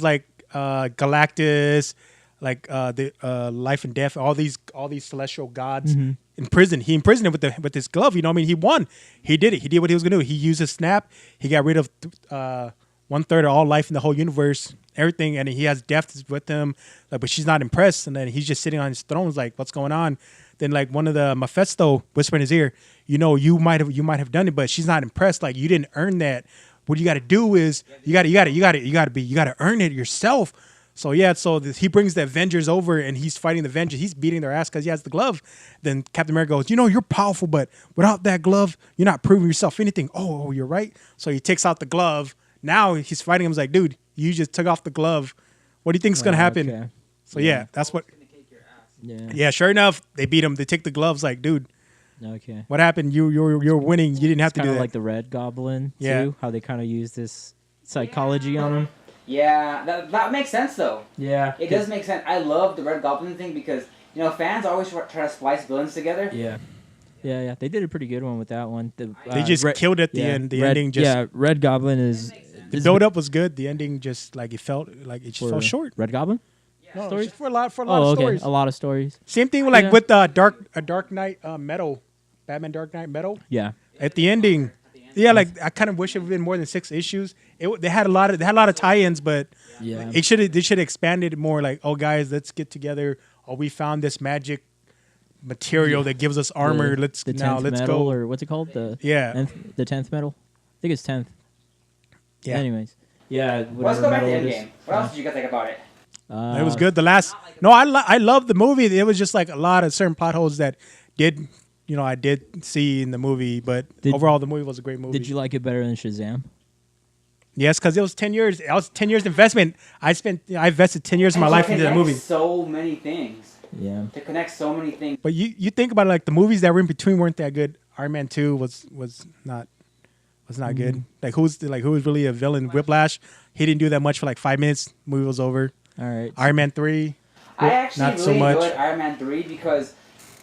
like Galactus, like the life and death, all these celestial gods in prison. He imprisoned him with his glove. You know what I mean? He won. He did it. He did what he was gonna do. He used his snap. He got rid of 1/3 of all life in the whole universe, everything, and he has death with him. Like, but she's not impressed, and then he's just sitting on his throne. Like, what's going on? Then like one of the Mephisto whispered in his ear, you know, you might have done it, but she's not impressed. Like, you didn't earn that. What you got to do is you got to earn it yourself. So yeah, he brings the Avengers over and he's fighting the Avengers. He's beating their ass because he has the glove. Then Captain America goes, you know, you're powerful, but without that glove, you're not proving yourself anything. Oh, you're right. So he takes out the glove. Now he's fighting him. He's like, dude, you just took off the glove. What do you think is gonna happen? Okay. So yeah, that's what. Yeah. Yeah, sure enough, they beat him. They take the gloves. Like, dude, Okay. what happened? You're winning. You didn't have to Kind do of that. like the Red Goblin too. Yeah. How they kind of use this psychology on him. Yeah, that makes sense though. Yeah. It does make sense. I love the Red Goblin thing because, you know, fans always try to splice villains together. Yeah. Yeah. They did a pretty good one with that one. They just killed at the end. The ending just Red Goblin is. the build up was good. The ending just like it felt fell short. Red Goblin. No, Stories? just for a lot of stories. A lot of stories. Same thing with like with Dark Knight Metal, Batman Dark Knight Metal. Yeah. At the ending, yeah, like I kind of wish it would have been more than 6 issues. They had a lot of tie-ins, but Yeah. they should have expanded it more. Like, oh guys, let's get together. Oh, we found this magic material that gives us armor. Let's the 10th let's metal, go. or what's it called? The the 10th metal. I think it's 10th. Yeah. Anyways. Yeah. Let's go back to metal it is. Endgame. What else did you guys think about it? It was good. The last I love the movie. It was just like a lot of certain plot holes that I did see in the movie, but overall the movie was a great movie. Did you like it better than Shazam? Yes, because it was 10 years. It was 10 years investment. I invested 10 years of my life into that movie. So many things. Yeah. To connect so many things. But you think about it, like the movies that were in between weren't that good. Iron Man 2 was not good. Like who was really a villain? Whiplash. He didn't do that much for like 5 minutes. Movie was over. All right. Iron Man 3. I actually not really so much. enjoyed Iron Man 3 because,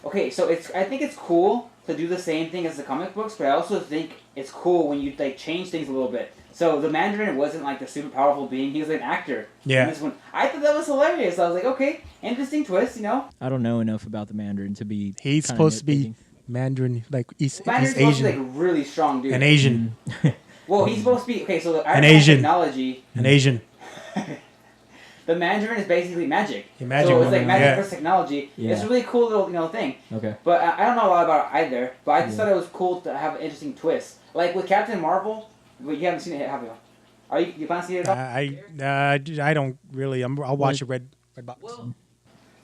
okay, so I think it's cool to do the same thing as the comic books, but I also think it's cool when you like change things a little bit. So the Mandarin wasn't like the super powerful being; he was an actor. Yeah. In this one, I thought that was hilarious. I was like, okay, interesting twist, you know. I don't know enough about the Mandarin to be. He's kinda supposed to be nitpicking. Mandarin, like East Mandarin's Asian. supposed to be like really strong dude. An Asian. Well, he's supposed to be okay. So the Iron An Man Asian. technology. An Asian. The Mandarin is basically magic. Yeah, magic so it's like woman, magic yeah. plus technology. Yeah. It's a really cool little thing. Okay. But I don't know a lot about it either. But I just thought it was cool to have an interesting twist. Like with Captain Marvel, but you haven't seen it, have you? Are you plan to see it at all? I don't really. I'll watch it. Red box.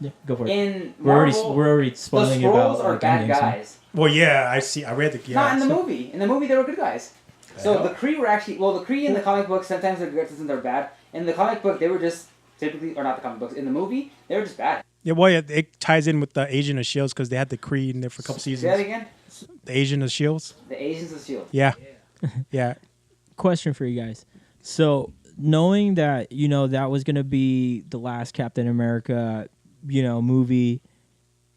Yeah, go for it. In we're Marvel, already the spoiling about Skrulls are like, bad Endgame, so- guys. Well, yeah, I see. I read the. Yeah, Not in the so- movie. In the movie, they were good guys. So the Kree were actually the Kree in the comic book sometimes they're good, sometimes they're bad. In the comic book, they were just typically, or not the comic books. In the movie, they were just bad. Yeah, well, yeah, it ties in with the Agent of Shields because they had the Kree in there for a couple seasons. Say that again. The Agent of Shields. The Agents of Shield. Yeah, yeah. Question for you guys. So knowing that that was gonna be the last Captain America, movie,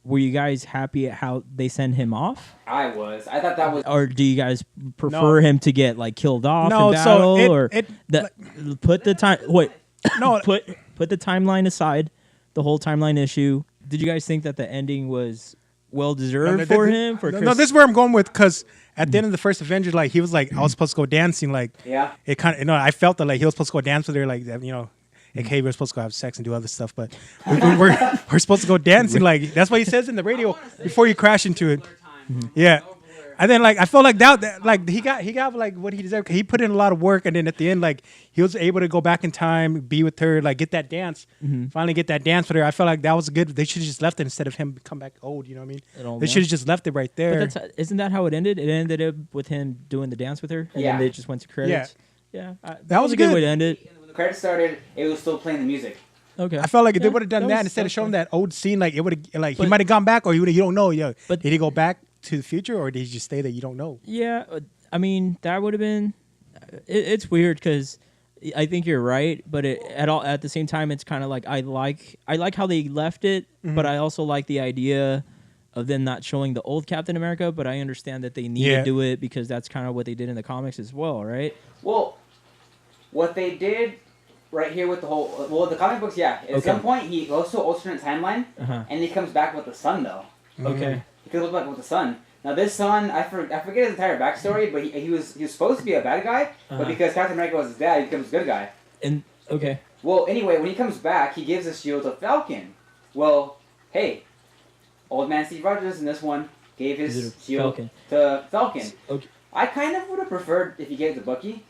were you guys happy at how they sent him off? I was. I thought that was. Or do you guys prefer him to get like killed off No, in battle, so or put the time? Wait, No, put the timeline aside, the whole timeline issue. Did you guys think that the ending was well deserved for him? No, this is where I'm going with because at the end of the first Avengers, like he was like, I was supposed to go dancing, like it kind of, I felt that like he was supposed to go dance with her, like okay, we're supposed to go have sex and do other stuff, but we're supposed to go dancing, like that's what he says in the radio before you crash into it. Yeah. And then like I felt like that like he got like what he deserved. He put in a lot of work, and then at the end like he was able to go back in time, be with her, like get that dance, finally get that dance with her. I felt like that was good. They should have just left it instead of him come back old. You know what I mean? They should have just left it right there. But isn't that how it ended? It ended up with him doing the dance with her, and then they just went to credits. Yeah, that was a good way to end it. When the credits started, it was still playing the music. Okay. I felt like if they would have done that instead of showing that old scene, like it would have like he might have gone back, or you don't know. But did he go back to the future, or did he just stay there? You don't know. Yeah, I mean that would have been. It's weird because I think you're right, but at the same time, it's kind of like I like how they left it, but I also like the idea of them not showing the old Captain America. But I understand that they need to do it because that's kind of what they did in the comics as well, right? Well, what they did right here with the comic books, at some point he goes to an alternate timeline, and he comes back with the sun though. Okay. He comes back with the sun. Now this son, I forget his entire backstory, but he was supposed to be a bad guy, but because Captain America was his dad, he becomes a good guy. And okay. Well, anyway, when he comes back, he gives the shield to Falcon. Well, hey, old man Steve Rogers in this one gave his shield to Falcon. Okay. I kind of would have preferred if he gave it to Bucky.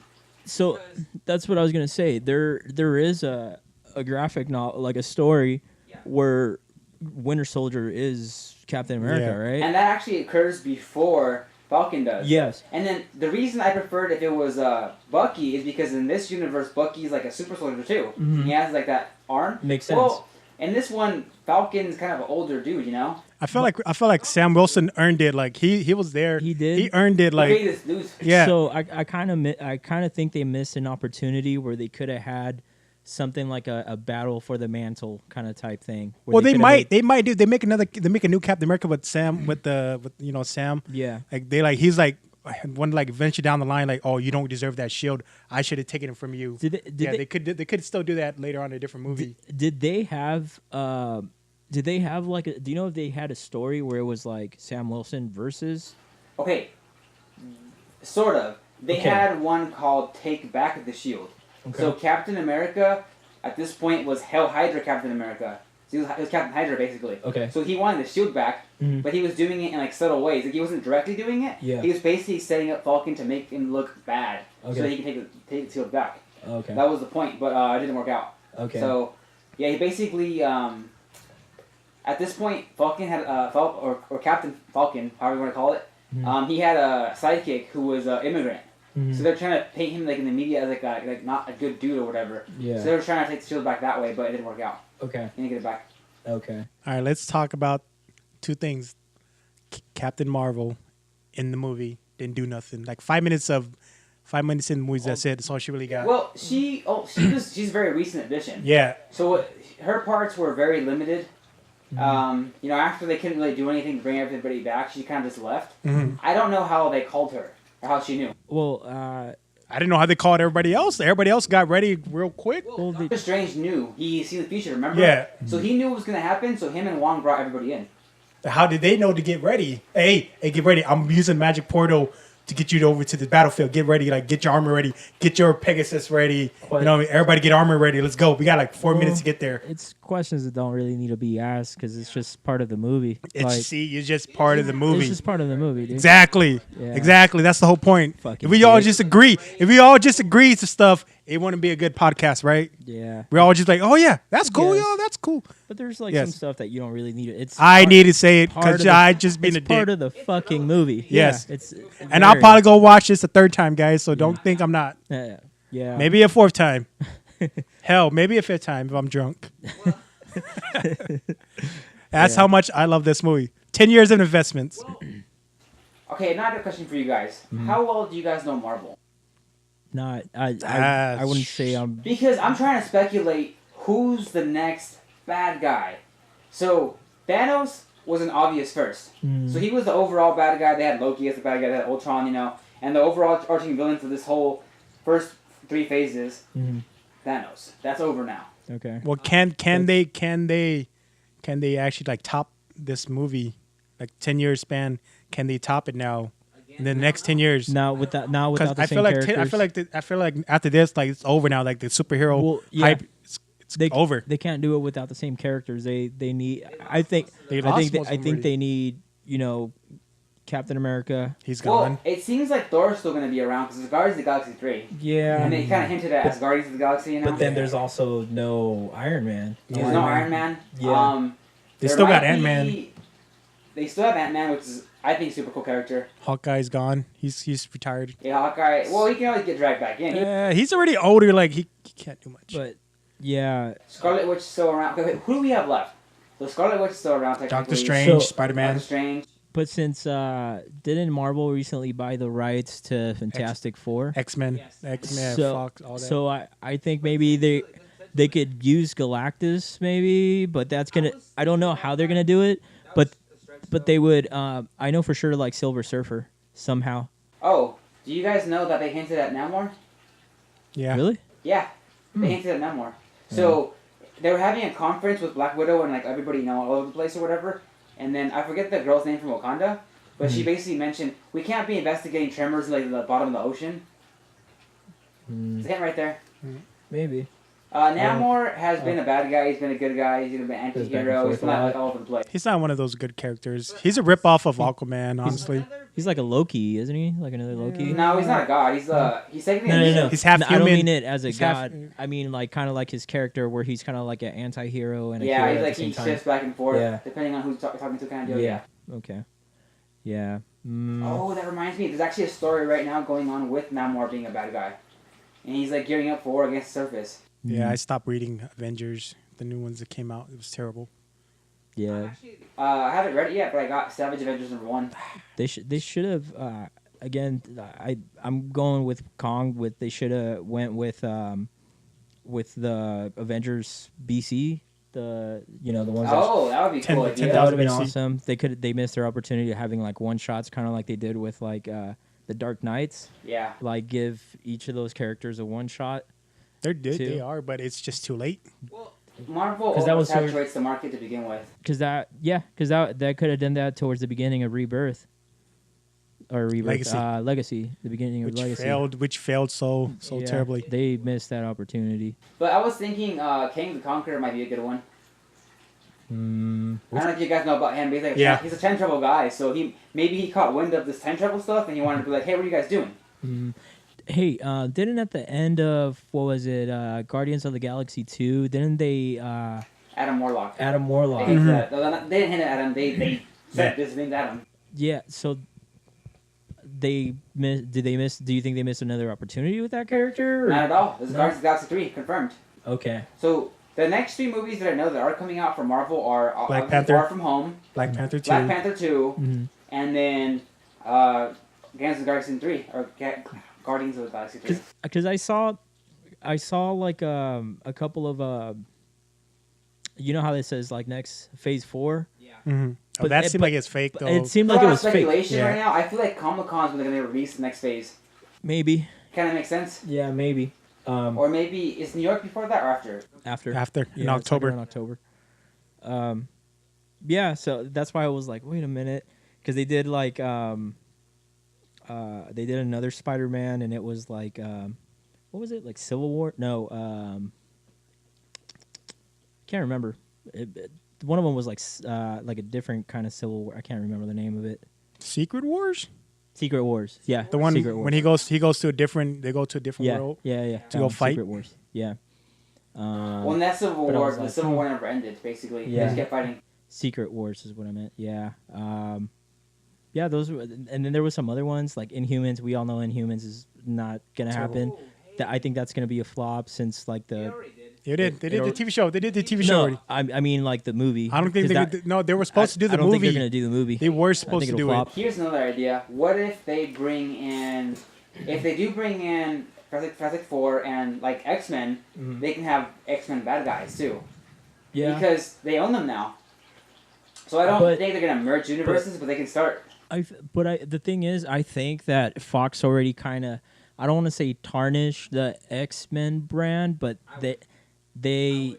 So that's what I was gonna say. There is a graphic novel, like a story, where Winter Soldier is Captain America, right? And that actually occurs before Falcon does. Yes. And then the reason I preferred if it was Bucky is because in this universe, Bucky's like a super soldier too. He has like that arm. Makes sense. Well, in this one, Falcon's kind of an older dude, I feel like Sam Wilson earned it. Like he was there. He did. He earned it. Like yeah. So I kind of think they missed an opportunity where they could have had something like a battle for the mantle kind of type thing. Well, they might do. They make a new Captain America with Sam with Sam. Yeah. Like he's like one like venture down the line like, oh, you don't deserve that shield. I should have taken it from you. They could still do that later on in a different movie. Did they have like do you know if they had a story where it was like Sam Wilson versus? Okay. Sort of. They had one called Take Back the Shield. Okay. So Captain America, at this point, was Hell Hydra Captain America. So he was Captain Hydra, basically. Okay. So he wanted the shield back, but he was doing it in like subtle ways. Like he wasn't directly doing it. Yeah. He was basically setting up Falcon to make him look bad, so that he can take the shield back. Okay. That was the point, but it didn't work out. Okay. So, yeah, he basically, at this point, Falcon had or Captain Falcon, however you want to call it. He had a sidekick who was an immigrant. So they're trying to paint him like in the media as like not a good dude or whatever. Yeah. So they were trying to take the shield back that way, but it didn't work out. Okay. He didn't get it back. Okay. All right, let's talk about two things. Captain Marvel in the movie didn't do nothing. Like 5 minutes in the movies. That's it. That's all she really got. Well, she's a very recent addition. Yeah. So her parts were very limited. After they couldn't really do anything to bring everybody back, she kind of just left. I don't know how they called her. How she knew? Well, I didn't know how they called everybody else. Everybody else got ready real quick. Well, Doctor Strange knew. He seen the future, remember? Yeah. So he knew what was going to happen, so him and Wong brought everybody in. How did they know to get ready? Hey, get ready. I'm using Magic Portal to get you over to the battlefield. Get ready. Like, get your armor ready. Get your Pegasus ready. Everybody get armor ready. Let's go. We got like 4 minutes to get there. It's questions that don't really need to be asked because it's just part of the movie. You're just part of the movie. It's just part of the movie, dude. Exactly. Yeah. Exactly. That's the whole point. Fucking If we all dick. just agree, to stuff, it wouldn't be a good podcast, right? Yeah. We're all just like, oh yeah, that's cool, Yes. yo, that's cool. But there's like Yes. some stuff that you don't really need. I need to say it part of because the- I just been It's a dick. part of the fucking movie. Yes. Yeah, it's And I'll probably go watch this a third time, guys. So don't think I'm not. Yeah. Maybe a fourth time. Hell, maybe a fifth time if I'm drunk. That's how much I love this movie. 10 years of investments. Okay, now I have a question for you guys. How well do you guys know Marvel? Not. I wouldn't say I'm. Because I'm trying to speculate who's the next bad guy. So Thanos was an obvious first. So he was the overall bad guy. They had Loki as the bad guy. They had Ultron, and the overall arching villain for this whole first 3 phases. Thanos. That's over now. Okay. Well, can they actually like top this movie, like 10 year span? Can they top it now in the next 10 years? Now without the I same feel like characters. I feel like after this, like it's over now. Like the superhero Well, yeah. hype, it's over. They can't do it without the same characters. They need. I think they need Captain America. He's Well, gone. it seems like Thor's still going to be around because it's Guardians of the Galaxy 3. Yeah. And they kind of hinted at as Guardians of the Galaxy, But then there's also no Iron Man. There's no Iron Man. Yeah. They there still got might Ant-Man. be- They still have Ant-Man, which is, I think, a super cool character. Hawkeye's gone. He's retired. Yeah, Hawkeye. Well, he can always get dragged back in. Yeah, he's already older. Like he can't do much. But yeah, Scarlet Witch is still around. Okay, wait, who do we have left? So Scarlet Witch is still around, technically. Doctor Strange, So- Spider-Man. Doctor Strange. but since didn't Marvel recently buy the rights to Fantastic Four? X-Men, X-Men, So- Fox, all that. So I think maybe they could use Galactus maybe, but that's gonna I don't know how they're gonna do it, but they would I know for sure like Silver Surfer somehow. Oh, do you guys know that they hinted at Namor? yeah. Really? Yeah, they hinted at Namor. So they were having a conference with Black Widow and like everybody all over the place or whatever. And then I forget the girl's name from Wakanda, but she basically mentioned we can't be investigating tremors like the bottom of the ocean. It's getting right there. Maybe. Namor has been a bad guy. He's been a good guy. He's been an anti-hero. He's forth a not lot. like all over the place. He's not one of those good characters. He's a ripoff of Aquaman, honestly. He's like a Loki, isn't he? Like another Loki. No, he's not a god. He's taking No. He's half No, I don't human. mean it as a He's half- god. I mean like kind of like his character, where he's kind of like an anti-hero and a Yeah, hero he's at like the same he time. shifts back and forth Yeah. depending on who's talking to, kind of deal. Yeah. Okay. Yeah. Oh, that reminds me. There's actually a story right now going on with Namor being a bad guy, and he's like gearing up for war against Surface. Yeah, I stopped reading Avengers, the new ones that came out. It was terrible. Yeah. I haven't read it yet, but I got Savage Avengers #1. They should have again. I'm going with Kong. They should have went with the Avengers BC. The ones. Oh, that would be cool. Ten- That would have been BC. awesome. They missed their opportunity of having like one shots, kind of like they did with like the Dark Knights. Yeah. Like give each of those characters a one shot. They're good, Two. they are, but it's just too late. Marvel 'Cause that was saturates the market to begin with. Because that could have done that towards the beginning of Rebirth. Or Rebirth, Legacy, the beginning of Legacy. Which failed so Yeah, terribly. They missed that opportunity. But I was thinking King the Conqueror might be a good one. I don't know if you guys know about him, but he's a time travel guy, so he caught wind of this time travel stuff and he wanted to be like, hey, what are you guys doing? Hey, didn't at the end of what was it, Guardians of the Galaxy 2? Didn't they Adam Warlock. Adam They Warlock? hinted at- they didn't hint at Adam, they said this named Adam. Yeah. So they missed. Did they miss? Do you think they missed another opportunity with that character? Or? Not at all. This is Guardians of the Galaxy 3, confirmed. Okay. So the next 3 movies that I know that are coming out for Marvel are Black obviously Panther. Far From Home, Black Panther 2. Black Panther 2, Mhm. and then Guardians of the Galaxy 3, or Guardians of the Galaxy 3. Because I saw like a couple of you know how it says like next phase 4. Mhm. Oh, But that it- seemed like it's fake, though. It seemed There's like a it lot was of fake. speculation Yeah. right now. I feel like Comic-Con's when they're going to release the next phase. Maybe. Kind of makes sense. Yeah, maybe. Or maybe, is New York before that or after? After in it's like October. around October. Yeah, so that's why I was like, wait a minute, because they did like they did another Spider-Man, and it was like what was it, like Civil War? No, can't remember. One of them was like a different kind of Civil War. I can't remember the name of it. Secret Wars. Secret Wars. Yeah, The one Secret Wars. when he goes to a different. They go to a different yeah, world. yeah, to go fight? Secret Wars. Yeah. Well, in that Civil but I War, was the like, Civil War never ended. Basically, Yeah. they just kept fighting. Secret Wars is what I meant. Yeah. Yeah, those were, and then there was some other ones like Inhumans. We all know Inhumans is not gonna happen. I think that's gonna be a flop since like the. They did. They did the It- TV show. They did the TV show No, already. I mean like the movie. I don't think 'Cause they. No, they were supposed to do the I don't movie. think they're gonna do the movie. They were I supposed think to it'll do flop. it. Here's another idea. What if they bring in, if they do bring in Fantastic Four and like X-Men, they can have X-Men bad guys too. Yeah. Because they own them now. So I don't But- think they're gonna merge universes, but they can start. The thing is, I think that Fox already kind of, I don't want to say tarnish the X-Men brand, but they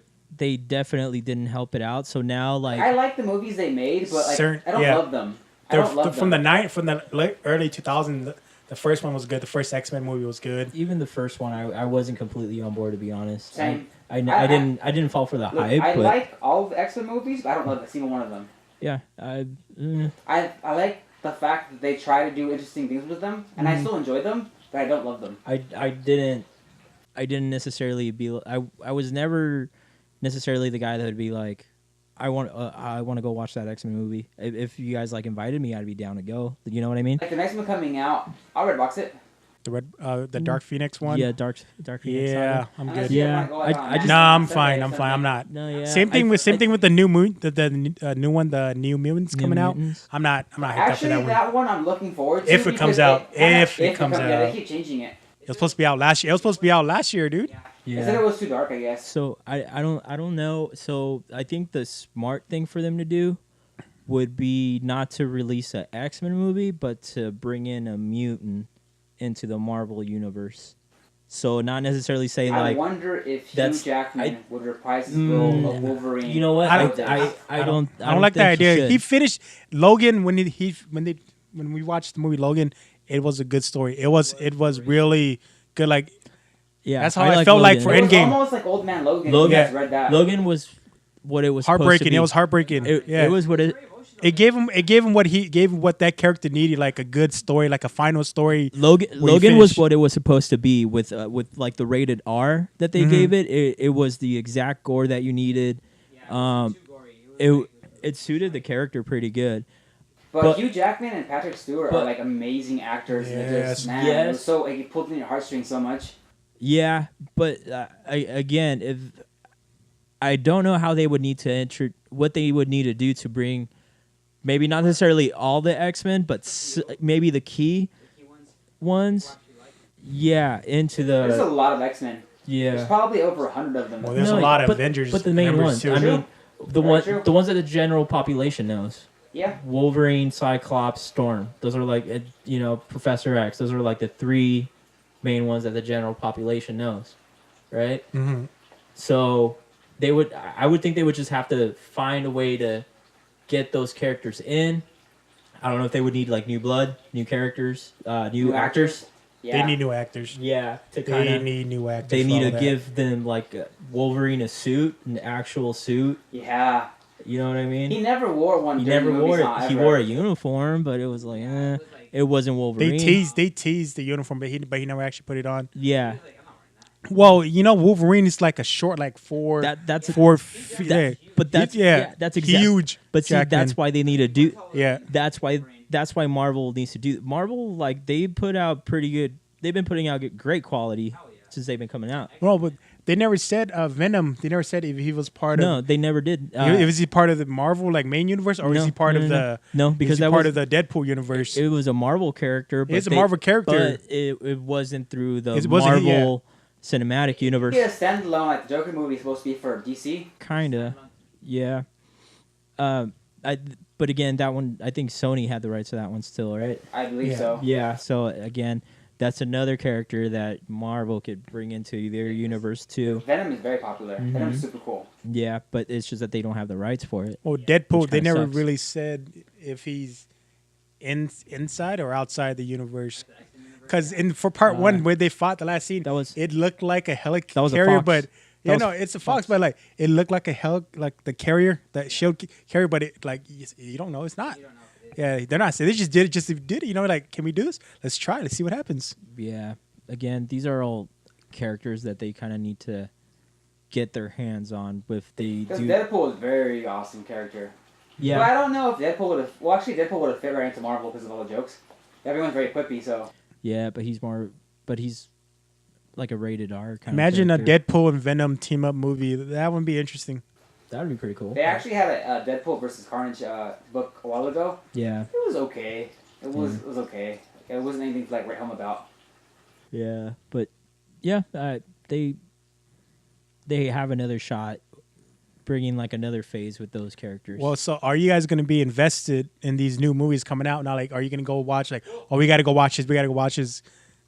definitely didn't help it out. So now, like, I like the movies they made, but like Certain- I don't yeah. love them. I don't love from them. from the early 2000s. The first one was good. The first X-Men movie was good. even the first one, I wasn't completely on board, to be honest. Same. I didn't fall for the Look, hype, I but like all the X-Men movies, but I don't love a single one of them. yeah, I like the fact that they try to do interesting things with them, and I still enjoy them, but I don't love them. I didn't necessarily be. I was never necessarily the guy that would be like, I want to go watch that X-Men movie. If you guys like invited me, I'd be down to go. You know what I mean? Like the next one coming out, I'll red box it. The Dark Phoenix one. Yeah, Dark Phoenix. Yeah, Saga. I'm Unless good. you Yeah, wanna go, like, I on just- Netflix No, on I'm Sunday fine. or I'm fine. something. I'm not. No, yeah. Same thing with the new new one, the New Mutants New coming out. Mutants. I'm not hyped up for Actually, that one. that one I'm looking forward to. If it comes because out. If it if comes Yeah, out. they keep changing it. It was supposed to be out last year. It was supposed to be out last year, dude. They said it was too dark, I guess. So I don't know. So I think the smart thing for them to do would be not to release an X-Men movie, but to bring in a mutant into the Marvel universe. So not necessarily say I like, wonder if Hugh that's- Jackman would reprise his role of Wolverine. you know what? I don't- I don't like that think idea. He should. finished Logan when we watched the movie Logan. It was a good story. It was really good. Like Yeah, that's how I felt Logan. like for it was Endgame. almost like Old Man Logan. Logan- You guys read that. Logan was what it was supposed to heartbreaking. be. It was heartbreaking. It was what it. It gave him what that character needed, like a good story, like a final story. Logan where he was finished. what it was supposed to be with like the rated R that they gave it. It was the exact gore that you needed. It suited the character pretty good. But Hugh Jackman and Patrick Stewart are like amazing actors. And they're Yes. just, man, it was so like, it pulled in your heartstrings so much. Yeah, but again, if I don't know how they would need to what they would need to do to bring maybe not necessarily all the X-Men, but maybe the key ones. Yeah, into There's a the lot of X-Men. There's yeah. probably over 100 of them. Well, there's a lot of but, Avengers. but the main members ones. too. I mean, the Very true. ones that the general population knows. Yeah. Wolverine, Cyclops, Storm. Those are like Professor X. Those are like the three main ones that the general population knows, right? Mhm. So I would think they would just have to find a way to get those characters in. I don't know if they would need like new blood, new characters, new actors. Yeah. They need new actors. Yeah, to They kind of. need new actors. They for need all to that. give them like Wolverine a suit, an actual suit. Yeah. You know what I mean? He never wore one. He during never movies, wore it. huh, He ever. wore a uniform, but it was like, it wasn't Wolverine. They teased the uniform, but he never actually put it on. Yeah, Well, Wolverine is like a short, like that's 4 feet. that- but that's that's huge. But see, Jackman. that's why they need to do. Yeah. That's why Marvel needs to do. Marvel like they put out pretty good. They've been putting out great quality since they've been coming out. Well, but they never said Venom. They never said if he was part No, of. they never did. Is he part of the Marvel like main universe, or is he part of the? No, because is he that part was of the Deadpool universe. it was a Marvel character. But It's a Marvel character. but it wasn't through the It wasn't- Marvel cinematic universe. Yeah, standalone, like the Joker movie is supposed to be for DC. Kinda, yeah. But again, that one I think Sony had the rights to that one still, right? I believe Yeah. so. Yeah. So again, that's another character that Marvel could bring into their universe too. Venom is very popular. Mm-hmm. Venom's super cool. Yeah, but it's just that they don't have the rights for it. Well, Deadpool. Which They kinda never sucks. really said if he's inside or outside the universe. Because for part one, where they fought the last scene, That was- it looked like a That was a helicarrier, Fox. but Yeah, no, it's a fox, but like it looked like like the carrier, that shield carrier, but it like you don't know, it's not. You don't know if it is. Yeah, they're not. They just did it. Just did it. You know, like, can we do this? Let's try. Let's see what happens. Yeah. Again, these are all characters that they kind of need to get their hands on. With the Because Deadpool is a very awesome character. yeah, But I don't know if Deadpool would have. Well, actually, Deadpool would have fit right into Marvel because of all the jokes. Everyone's very quippy, so. yeah, but he's like a rated R kind Imagine of a character. Deadpool and Venom team up movie. That would be interesting. That would be pretty cool. They actually had a Deadpool versus Carnage book a while ago. Yeah, It was okay. It was okay. It wasn't anything to like write home about. yeah, but yeah, they have another shot bringing like another phase with those characters. Well, so are you guys going to be invested in these new movies coming out now? Like, are you going to go watch like, oh, we got to go watch this. We got to go watch this.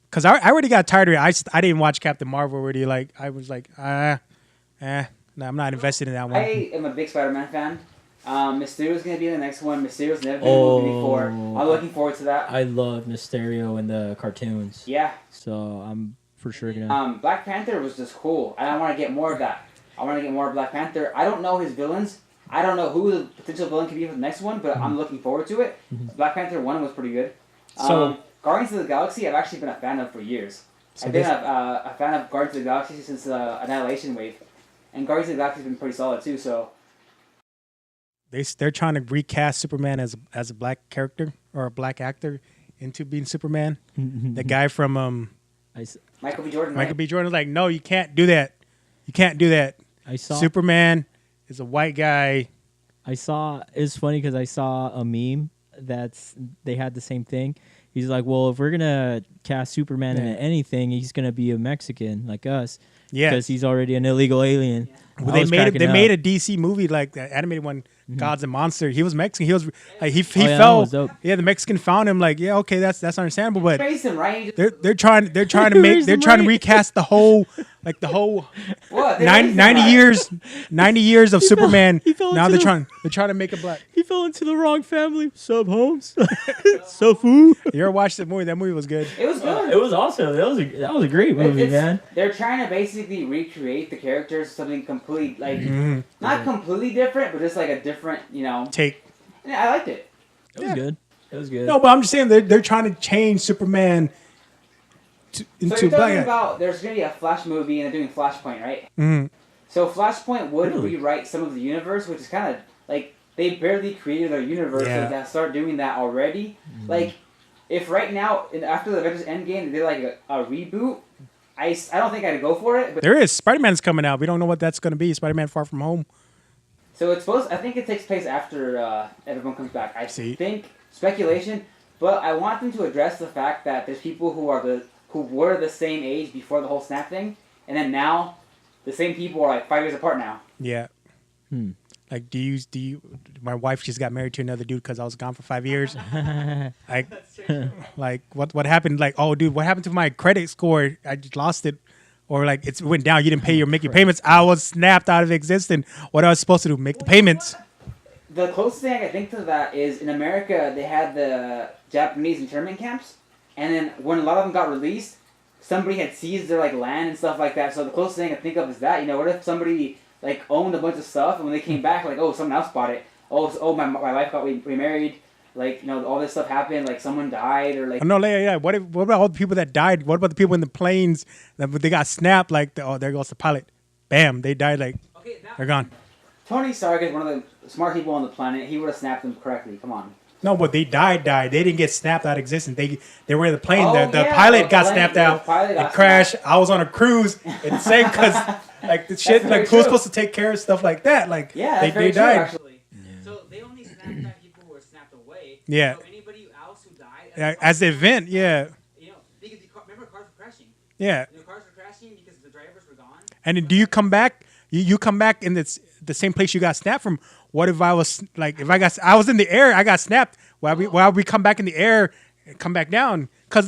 Because I already got tired of it. I didn't watch Captain Marvel already. Like, I was like, no, I'm not invested in that one. I am a big Spider-Man fan. Mysterio's gonna be in the next one. Mysterio's never been in a movie before. I'm looking forward to that. I love Mysterio in the cartoons. Yeah. So I'm for sure gonna. Black Panther was just cool. And I want to get more of that. I want to get more of Black Panther. I don't know his villains. I don't know who the potential villain could be for the next one, but I'm looking forward to it. Black Panther 1 was pretty good. So- Guardians of the Galaxy, I've actually been a fan of for years. So I've been a fan of Guardians of the Galaxy since Annihilation Wave. And Guardians of the Galaxy has been pretty solid too, so... They're trying to recast Superman as a black character or a black actor into being Superman. The guy from Michael B. Jordan, Michael right? B. Jordan was like, no, you can't do that. You can't do that. I saw Superman is a white guy. It's funny because I saw a meme they had the same thing. He's like, well, if we're gonna cast Superman in anything, he's gonna be a Mexican like us. Yeah. Because he's already an illegal alien. Well, I was they cracking made up. a DC movie like the animated one, Gods and Monsters. He was Mexican. He was like he yeah, that fell. was dope. Yeah, the Mexican found him. Like, yeah, okay, that's understandable. But Race him, right? they're trying to make Raised him to right. recast the whole What? They 90 raised him right. years 90 years of Superman. he fell Now into they're trying to make a black. He fell into the wrong family. Sub Holmes. Sub Fu. You ever watched that movie? That movie was good. It was good. It was awesome. That was a great movie, man. They're trying to basically recreate the characters something complete, like not completely different, but just like a different, Take. And I liked it. It was good. It was good. No, but I'm just saying they're trying to change Superman So into you're talking black. about there's going to be a Flash movie and they're doing Flashpoint, right? Mhm. So Flashpoint would Really? rewrite some of the universe, which is kind of like they barely created their universe. Yeah. So they start doing that already. Like if right now after the Avengers Endgame they did like a reboot, I don't think I'd go for it. But There is Spider-Man's coming out. We don't know what that's going to be. Spider-Man Far From Home. so it's supposed. I think it takes place after everyone comes back. I See. think speculation, but I want them to address the fact that there's people who were the same age before the whole snap thing, and then now the same people are like 5 years apart now. Yeah. Like, do you? My wife just got married to another dude because I was gone for 5 years. like what happened? Like, oh, dude, what happened to my credit score? I just lost it, or like it went down. You didn't make your payments. I was snapped out of existence. What I was supposed to do? Make the payments. The closest thing I can think to that is in America they had the Japanese internment camps, and then when a lot of them got released, somebody had seized their like land and stuff like that. So the closest thing I can think of is that what if somebody like owned a bunch of stuff and when they came back like someone else bought it. My wife got remarried. Like all this stuff happened. Like someone died or like. Oh, no, yeah. What about all the people that died? What about the people in the planes that they got snapped? Like, there goes the pilot. Bam, they died. Like, they're gone. Tony Stark is one of the smart people on the planet. He would have snapped them correctly. Come on. No, but they died. They didn't get snapped out of existence. They were in the plane. Oh, The yeah, pilot the got plane- snapped yeah, out. the pilot got It crashed. I was on a cruise. It's the same because like the shit. That's very Like who's true. supposed to take care of stuff like that? Like Yeah, they that's very true, died. actually. So they only snapped at people who were snapped away. Yeah. So anybody else who died As the event, yeah, because remember cars were crashing. yeah. Cars were crashing because the drivers were gone. And then do you come back? You come back in the same place you got snapped from. What if I was like I was in the air, I got snapped. Why we come back in the air, and come back down? Because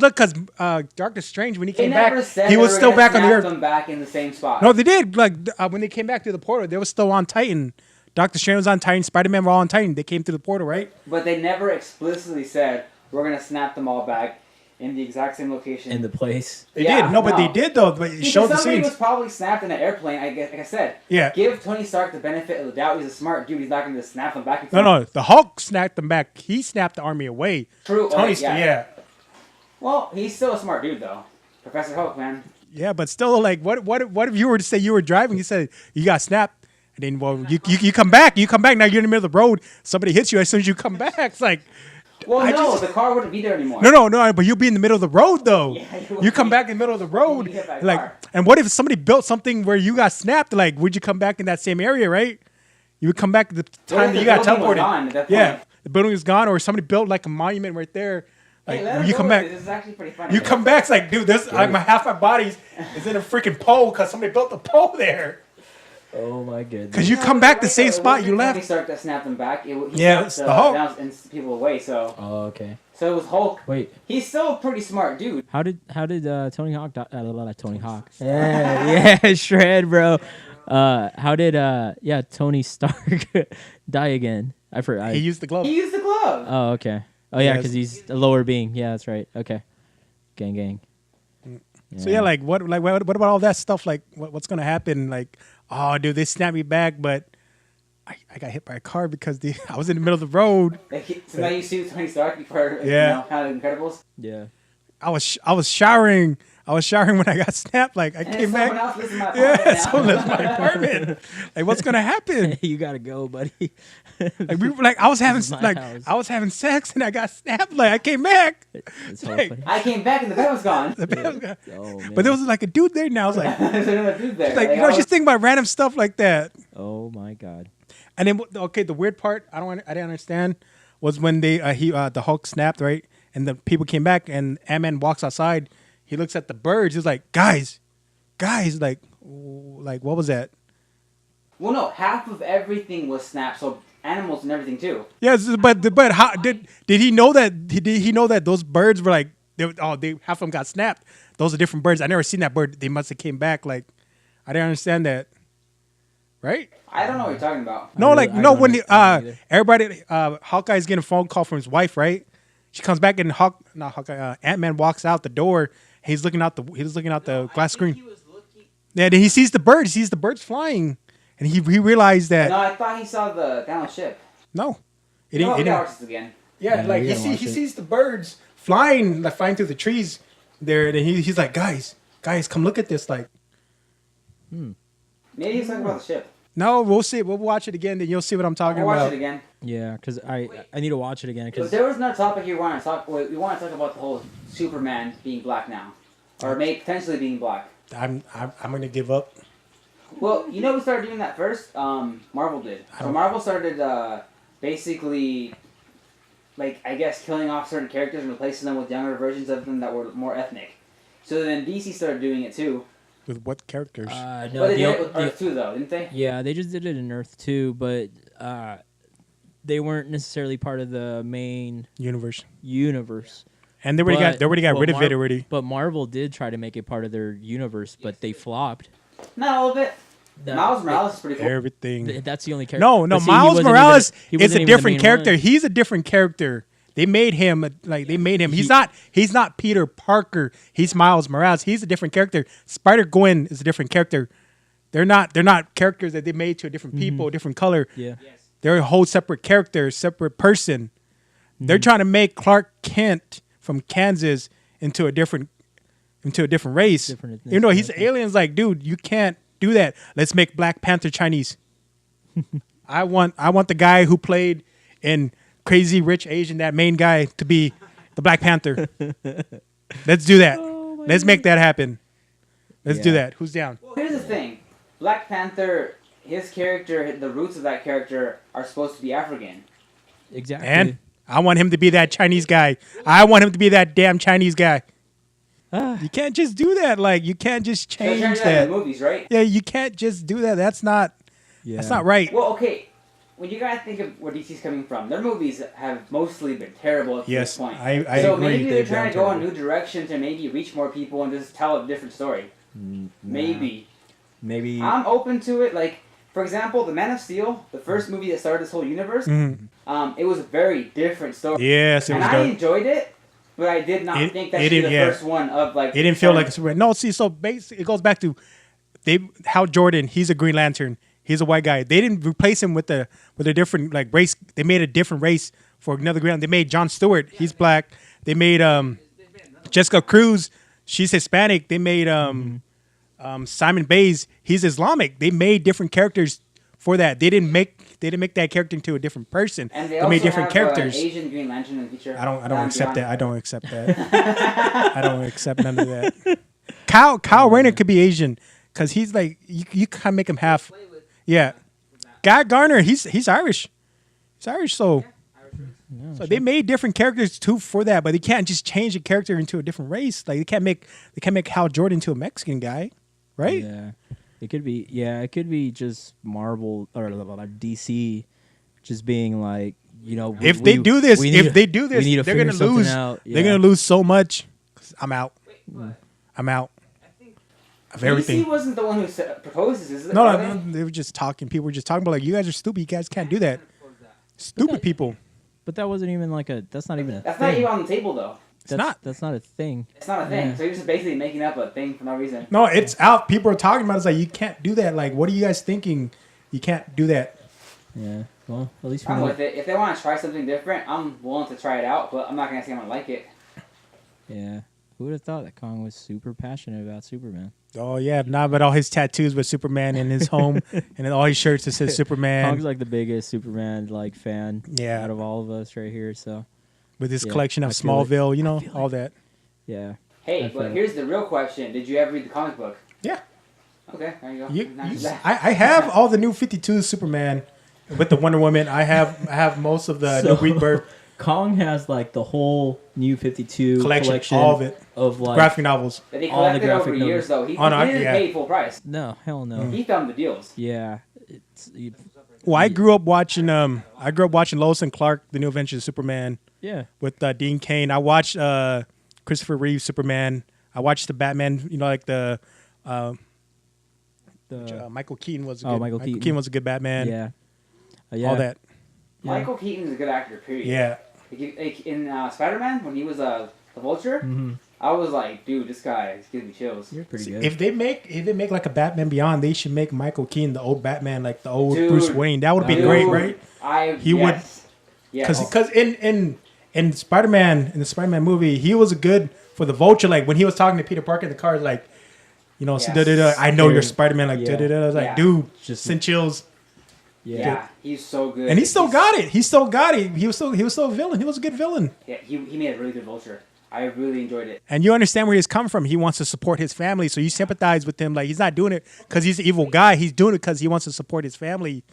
Doctor Strange when he They came never back, said he they was were still gonna back on the snap earth. them back in the same spot. No, they did. Like when they came back through the portal, they were still on Titan. Doctor Strange was on Titan. Spider-Man were all on Titan. They came through the portal, right? But they never explicitly said we're gonna snap them all back. in the exact same location. In the place. They did. No, but they did though. But it showed the somebody scenes. was probably snapped in an airplane. Like I said. Yeah. Give Tony Stark the benefit of the doubt. He's a smart dude. He's not going to snap them back. No. The Hulk snapped them back. He snapped the army away. True. Tony. Yeah. Well, he's still a smart dude though. Professor Hulk, man. Yeah, but still, like, what if you were to say you were driving? You said you got snapped, and then you come back. You come back. Now you're in the middle of the road. Somebody hits you as soon as you come back. It's like. Well, the car wouldn't be there anymore. No, but you'll be in the middle of the road though. Yeah, you come back in the middle of the road, like, and what if somebody built something where you got snapped? Like, would you come back in that same area, right? You would come back at the time that you got teleported. Yeah, the building is gone, or somebody built like a monument right there. Like, hey, you come back. This is actually pretty funny. You come back, it's like, dude, this like half my body is in a freaking pole because somebody built a pole there. Oh my goodness! Because you come back the same spot you left. Tony Stark that snapped them back. It's the Hulk. And people away. So. Oh, okay. So it was Hulk. Wait. He's still a pretty smart dude. How did Tony Hawk Tony Hawk? Yeah, Shred, bro. How did Tony Stark die again? I forgot. He used the glove. Oh, okay. Oh yeah, because he's a lower being. Yeah, that's right. Okay. Gang. Yeah. So like what about all that stuff? Like what's gonna happen? Like, oh, dude, they snapped me back, but I got hit by a car because I was in the middle of the road. So now you see Tony Stark before kind of Incredibles. Yeah. I was showering. I was showering when I got snapped. Like I came back. Someone lives in my apartment. Like what's gonna happen? You gotta go, buddy. I was having sex and I got snapped. Like I came back. I came back and the bed was gone. Oh, man. But there was like a dude there now. I was like, just think about random stuff like that. Oh my god. And then the weird part I didn't understand was when the Hulk snapped, right, and the people came back and Ant-Man walks outside. He looks at the birds. He's like, guys, like what was that? Well, no, half of everything was snapped, so animals and everything too. Yes, but how did he know that? Did he know that those birds were like they half of them got snapped? Those are different birds. I never seen that bird. They must have came back. Like I didn't understand that. Right? I don't know what you're talking about. No, when everybody Hawkeye's getting a phone call from his wife, right? She comes back and Ant-Man walks out the door. He's looking out the glass screen. Yeah, then he sees the birds. He sees the birds flying, and he realized that. No, I thought he saw the down ship. No, it didn't. Again. Yeah, like he sees the birds flying through the trees there, and he's like, guys, come look at this, like. Maybe he's talking about the ship. No, we'll see. We'll watch it again, then you'll see what I'm talking about. Watch it again. Yeah, because I need to watch it again. Because there was another topic you want to talk. We want to talk about the whole Superman being black now, or potentially being black. I'm gonna give up. Well, who started doing that first? Marvel did. So Marvel started basically, like I guess, killing off certain characters and replacing them with younger versions of them that were more ethnic. So then DC started doing it too. With what characters? No, they did it with Earth 2, though, didn't they? Yeah, they just did it in Earth 2, but they weren't necessarily part of the main universe. And they already got rid of it already. But Marvel did try to make it part of their universe, but they flopped. Not all of it. Miles Morales is pretty cool. Everything. That's the only character. No, Miles Morales is a different character. He's a different character. They made him. He's not Peter Parker. He's Miles Morales. He's a different character. Spider-Gwen is a different character. They're not characters that they made to a different people, a different color. Yeah. Yes. They're a whole separate character, separate person. They're trying to make Clark Kent from Kansas into a different race. Even though he's aliens, like, dude, you can't do that. Let's make Black Panther Chinese. I want the guy who played in Crazy Rich Asian, that main guy, to be the Black Panther. Let's do that. Let's make that happen. Let's do that. Who's down? Well, here's the thing. Black Panther, his character, the roots of that character are supposed to be African. Exactly. And I want him to be that Chinese guy. I want him to be that damn Chinese guy. You can't just do that. Like, you can't just change that. In the movies, right? Yeah, you can't just do that. That's not right. Well, okay. When you guys think of where DC's coming from, their movies have mostly been terrible at this point. So agree. maybe they're trying to go a new direction to maybe reach more people and just tell a different story. Maybe. I'm open to it. Like, for example, The Man of Steel, the first movie that started this whole universe, it was a very different story. Yes, it was. And I enjoyed it, But I did not think that it she's the didn't- first one of like. It didn't feel like a Superman. No, see, so basically, it goes back to Hal Jordan. He's a Green Lantern. He's a white guy. They didn't replace him with a different like race. They made a different race for another Green Lantern. They made Jon Stewart. He's black. They made Jessica Cruz. She's Hispanic. They made Simon Bays. He's Islamic. They made different characters for that. They didn't make that character into a different person. And they also made different have, characters. Asian Green Lantern in the future. I don't accept that. I don't accept that. I don't accept none of that. Kyle Rayner could be Asian because he's like you kind of make him half. Yeah, Guy Garner. He's Irish. He's Irish. So they made different characters too for that, but they can't just change a character into a different race. Like they can't make Hal Jordan into a Mexican guy, right? Yeah. It could be, it could be just Marvel or DC, just being like, If they do this, we need they're to gonna figure something lose. out. They're gonna lose so much. I'm out. I'm out of everything. DC wasn't the one who proposes, is it? No, they were just talking. People were just talking about like, you guys are stupid. You guys can't do that. Stupid people. But that wasn't even like that's not even a That's thing. not even on the table though. That's not a thing. It's not a thing. Yeah. So you're just basically making up a thing for no reason. No, it's out. People are talking about it. It's like, you can't do that. Like, what are you guys thinking? You can't do that. Yeah. Well, at least I'm with it. If they want to try something different, I'm willing to try it out, but I'm not going to say I'm going to like it. Yeah. Who would have thought that Kong was super passionate about Superman? Oh, yeah. Not but all his tattoos with Superman in his home. And then all his shirts that says Superman. Kong's like the biggest Superman fan out of all of us right here. So With his collection of I feel it. Smallville, all that. yeah. Hey, I but feel here's the real question. Did you ever read the comic book? Yeah. Okay, there you go. I have all the new 52 Superman with the Wonder Woman. I have most of the new Rebirth Kong has like the whole New 52 collection, all of it, of like graphic novels. That he all the collected graphic over years, though. He didn't pay full price. No, hell no. He found the deals. Yeah, Well, I grew up watching Lois and Clark, the New Adventures of Superman. Yeah, with Dean Cain. I watched Christopher Reeve Superman. I watched the Batman. Like the Michael Keaton was. Michael Keaton was a good Batman. Yeah, all that. Yeah. Michael Keaton is a good actor. Period. Yeah. Like in Spider-Man, when he was the Vulture, I was like, dude, this guy is giving me chills. You're pretty good. If they make like a Batman Beyond, they should make Michael Keaton the old Batman, like the old Bruce Wayne. That would be great, right? Would. Because in Spider-Man, in the Spider-Man movie, he was good for the Vulture. Like when he was talking to Peter Parker in the car, like, I know you're Spider-Man. Like, I was like, dude, just send chills. Yeah, he's so good, and he still got it. He still got it. He was still a villain. He was a good villain. Yeah, he made a really good Vulture. I really enjoyed it. And you understand where he's coming from. He wants to support his family, so you sympathize with him. Like, he's not doing it because he's an evil guy. He's doing it because he wants to support his family.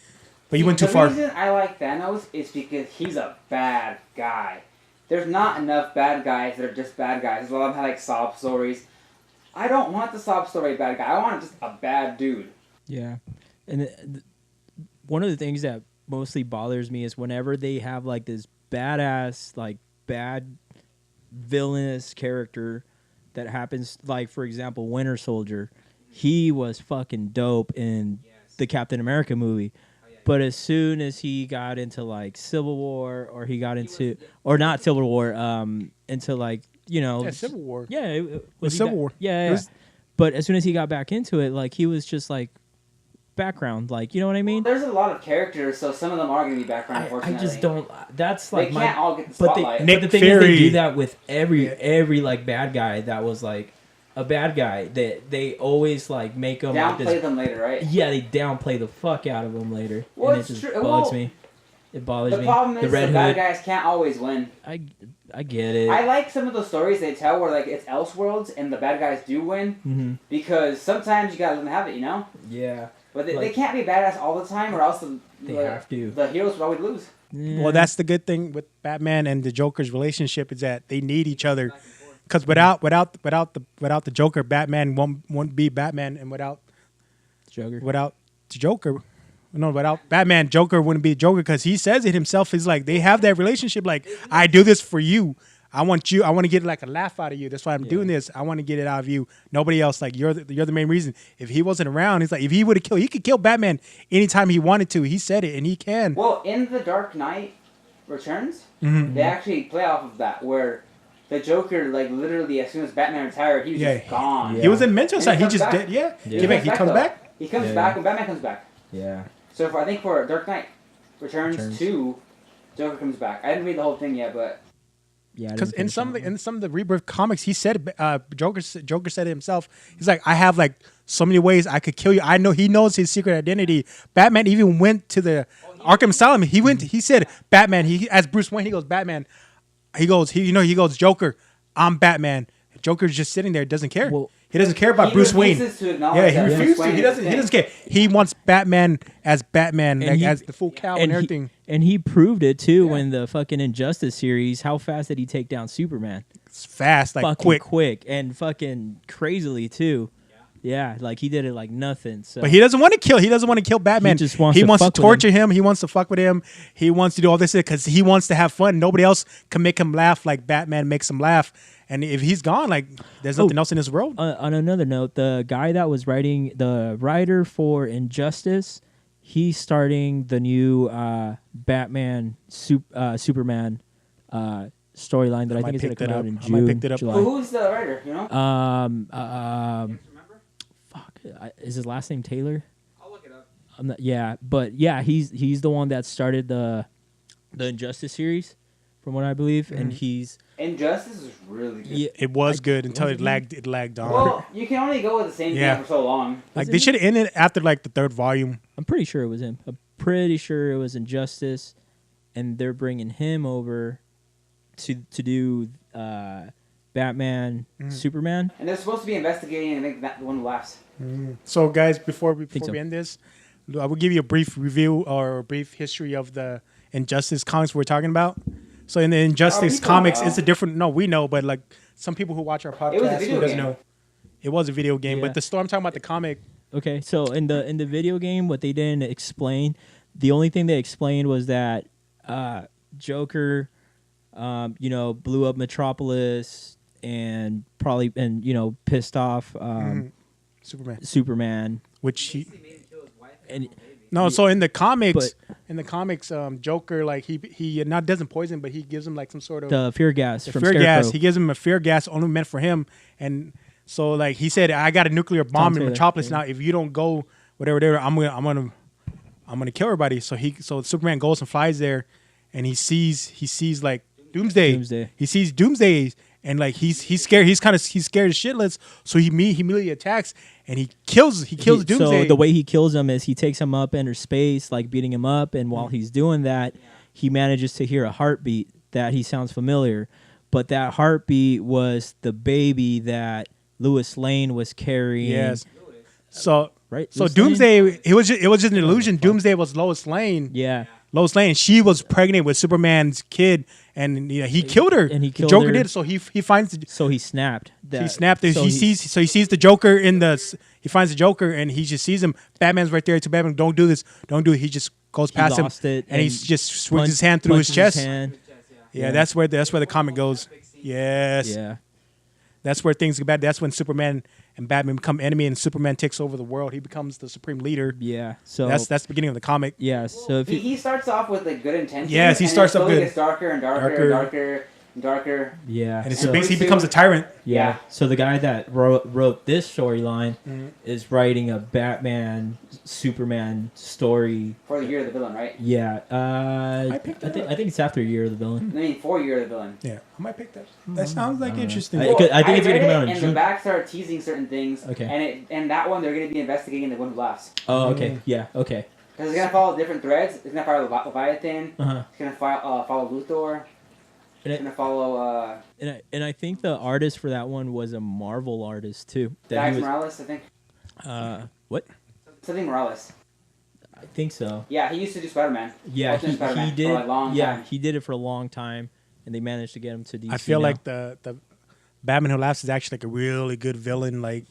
But he went too far. The reason I like Thanos is because he's a bad guy. There's not enough bad guys that are just bad guys. There's a lot of like sob stories. I don't want the sob story bad guy. I want just a bad dude. Yeah, and one of the things that mostly bothers me is whenever they have like this badass, like bad villainous character that happens. Like for example, Winter Soldier, he was fucking dope in the Captain America movie. But as soon as he got into like Civil War, or he got into, or not Civil War, into like Civil War. Yeah, it was Civil War. Yeah. But as soon as he got back into it, like he was just like background, like you know what I mean. Well, there's a lot of characters, so some of them are going to be background. Unfortunately, I just don't. That's like they can't all get the spotlight. But the thing is, they do that with every like bad guy that was like a bad guy. That they always like make them downplay them later, right? Yeah, they downplay the fuck out of them later, well, and it just bugs me. It bothers me. The problem is the bad guys can't always win. I get it. I like some of the stories they tell where like it's Elseworlds and the bad guys do win because sometimes you gotta let them have it, Yeah. But they can't be badass all the time, or else they have to. The heroes would always lose. Yeah. Well, that's the good thing with Batman and the Joker's relationship is that they need each other. Because without the Joker, Batman won't be Batman, and without Batman, Joker wouldn't be Joker. Because he says it himself. He's like, they have that relationship. Like, I do this for you. I want to get like a laugh out of you. That's why I'm doing this. I want to get it out of you. Nobody else. Like, you're the main reason. If he wasn't around, he's like, if he would have killed, he could kill Batman anytime he wanted to. He said it, and he can. Well, in The Dark Knight Returns, they actually play off of that, where the Joker, like literally, as soon as Batman retired, he was just gone. He was in mental And side. He comes just back. did. Yeah. He comes Though. back. He comes back when Batman comes back. Yeah. So I think for Dark Knight Returns 2, Joker comes back. I didn't read the whole thing yet, but Yeah. Because in some of the Rebirth comics, he said Joker said it himself. He's like, I have like so many ways I could kill you. I know he knows his secret identity. Batman even went to the Arkham Asylum. He said Batman. He as Bruce Wayne. He goes Batman. He goes Joker. I'm Batman. Joker's just sitting there. Doesn't care. Well, he doesn't care about Bruce Wayne. He refuses to. He doesn't care. He wants Batman as Batman, And as the full cow and everything. And he proved it too when the fucking Injustice series. How fast did he take down Superman? It's fast, like fucking quick, and fucking crazily too. Yeah, like he did it like nothing. So. But he doesn't want to kill. He doesn't want to kill Batman. He just wants to wants to fuck with torture him. He wants to fuck with him. He wants to do all this because he wants to have fun. Nobody else can make him laugh like Batman makes him laugh. And if he's gone, like there's nothing else in this world. On another note, the guy that was writing, the writer for Injustice, he's starting the new Batman Superman storyline that I think is going to come out in June. July. Who's the writer? You know? Fuck, is his last name Taylor? I'll look it up. I'm not, yeah, but yeah, he's the one that started the Injustice series, from what I believe, and he's. Injustice is really good. Yeah, it was good until it lagged on. Well, you can only go with the same thing for so long. Like they should have ended after like the third volume. I'm pretty sure it was him. I'm pretty sure it was Injustice, and they're bringing him over to do Batman, Superman. And they're supposed to be investigating. I think that one laughs. So guys, before we so. end this, I will give you a brief review or a brief history of the Injustice comics we're talking about. So in the Injustice comics, it's a different. No, we know, but like some people who watch our podcast who doesn't know, it was a video game. But the story I'm talking about the comic. Okay, so in the video game, what they didn't explain, the only thing they explained was that Joker, blew up Metropolis and pissed off Superman, which he. And no, so in the comics, Joker like he not doesn't poison, but he gives him like some sort of the fear gas. From fear Scarecrow. gas. He gives him a fear gas only meant for him, and so like he said, I got a nuclear bomb in Metropolis now. If you don't go, whatever, I'm gonna kill everybody. So Superman goes and flies there, and he sees like Doomsday. He sees Doomsday. And like he's scared, he's scared as shitless. So he immediately attacks and he kills Doomsday. So the way he kills him is he takes him up into space, like beating him up. And while he's doing that, he manages to hear a heartbeat that he sounds familiar. But that heartbeat was the baby that Lois Lane was carrying. Yes. So right. So Doomsday, it was just an illusion. Doomsday was Lois Lane. Yeah. Lois Lane. She was pregnant with Superman's kid, and he killed her. And he killed Joker her. did. So he finds. So he snapped. He snapped. He sees the Joker in the. He finds the Joker, and he just sees him. Batman's right there. To Batman, don't do this. Don't do it. He just goes past him, and he just swings his hand through his chest. Yeah, that's where the comic goes. Yes. Yeah. That's where things get bad. That's when Superman and Batman become enemy, and Superman takes over the world. He becomes the supreme leader. Yeah. So that's the beginning of the comic. Yeah. So if he starts off with like good intentions. Yes, he starts off good. It gets darker and darker. Yeah. And he becomes a tyrant. Yeah. So the guy that wrote this storyline is writing a Batman Superman story for the Year of the Villain, right? Yeah. I think it's after Year of the Villain. I mean, for Year of the Villain. Yeah, I might pick that. That sounds like interesting. I think it's gonna come out in and June. the back started teasing certain things. Okay. And that one they're gonna be investigating the one who laughs. Oh, okay. Yeah. Okay. Because it's gonna follow different threads. It's gonna follow Leviathan. Uh-huh. It's gonna follow Luthor. It's gonna follow. And I think the artist for that one was a Marvel artist too. Miles Morales, I think. What? Something Morales. I think so. Yeah, he used to do Spider-Man. Yeah, he did. For a long time. He did it for a long time, and they managed to get him to DC. I feel like the Batman Who Laughs is actually like a really good villain. Like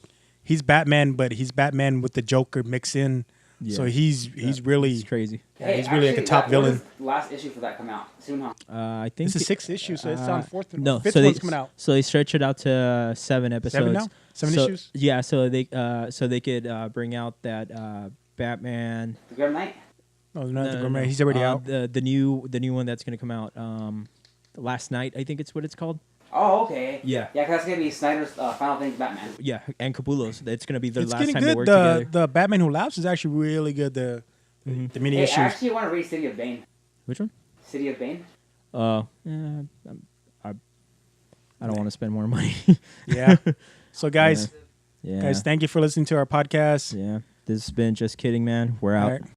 he's Batman, but he's Batman with the Joker mixed in. Yeah. So he's really crazy. Yeah, he's really like a top villain. When does the last issue for that come out? Soon, huh? I think it's the 6th issue, so it's on fifth one's coming out. So they stretch it out to 7 episodes. 7 now? 7 issues? Yeah, so they could bring out that Batman. The Grim Knight. No, not the Grim Knight. He's already out. The new one that's gonna come out last night. I think it's what it's called. Oh, okay. Yeah. Yeah, 'cause that's gonna be Snyder's final thing, Batman. Yeah, and Capullo's. It's gonna be the It's last getting time they good. work together. The Batman Who Laughs is actually really good. The mini Hey, I issues. actually want to read City of Bane. Which one? City of Bane. I don't want to spend more money. Yeah. So guys, Yeah. guys, thank you for listening to our podcast. Yeah. This has been Just Kidding, man. We're out. All right.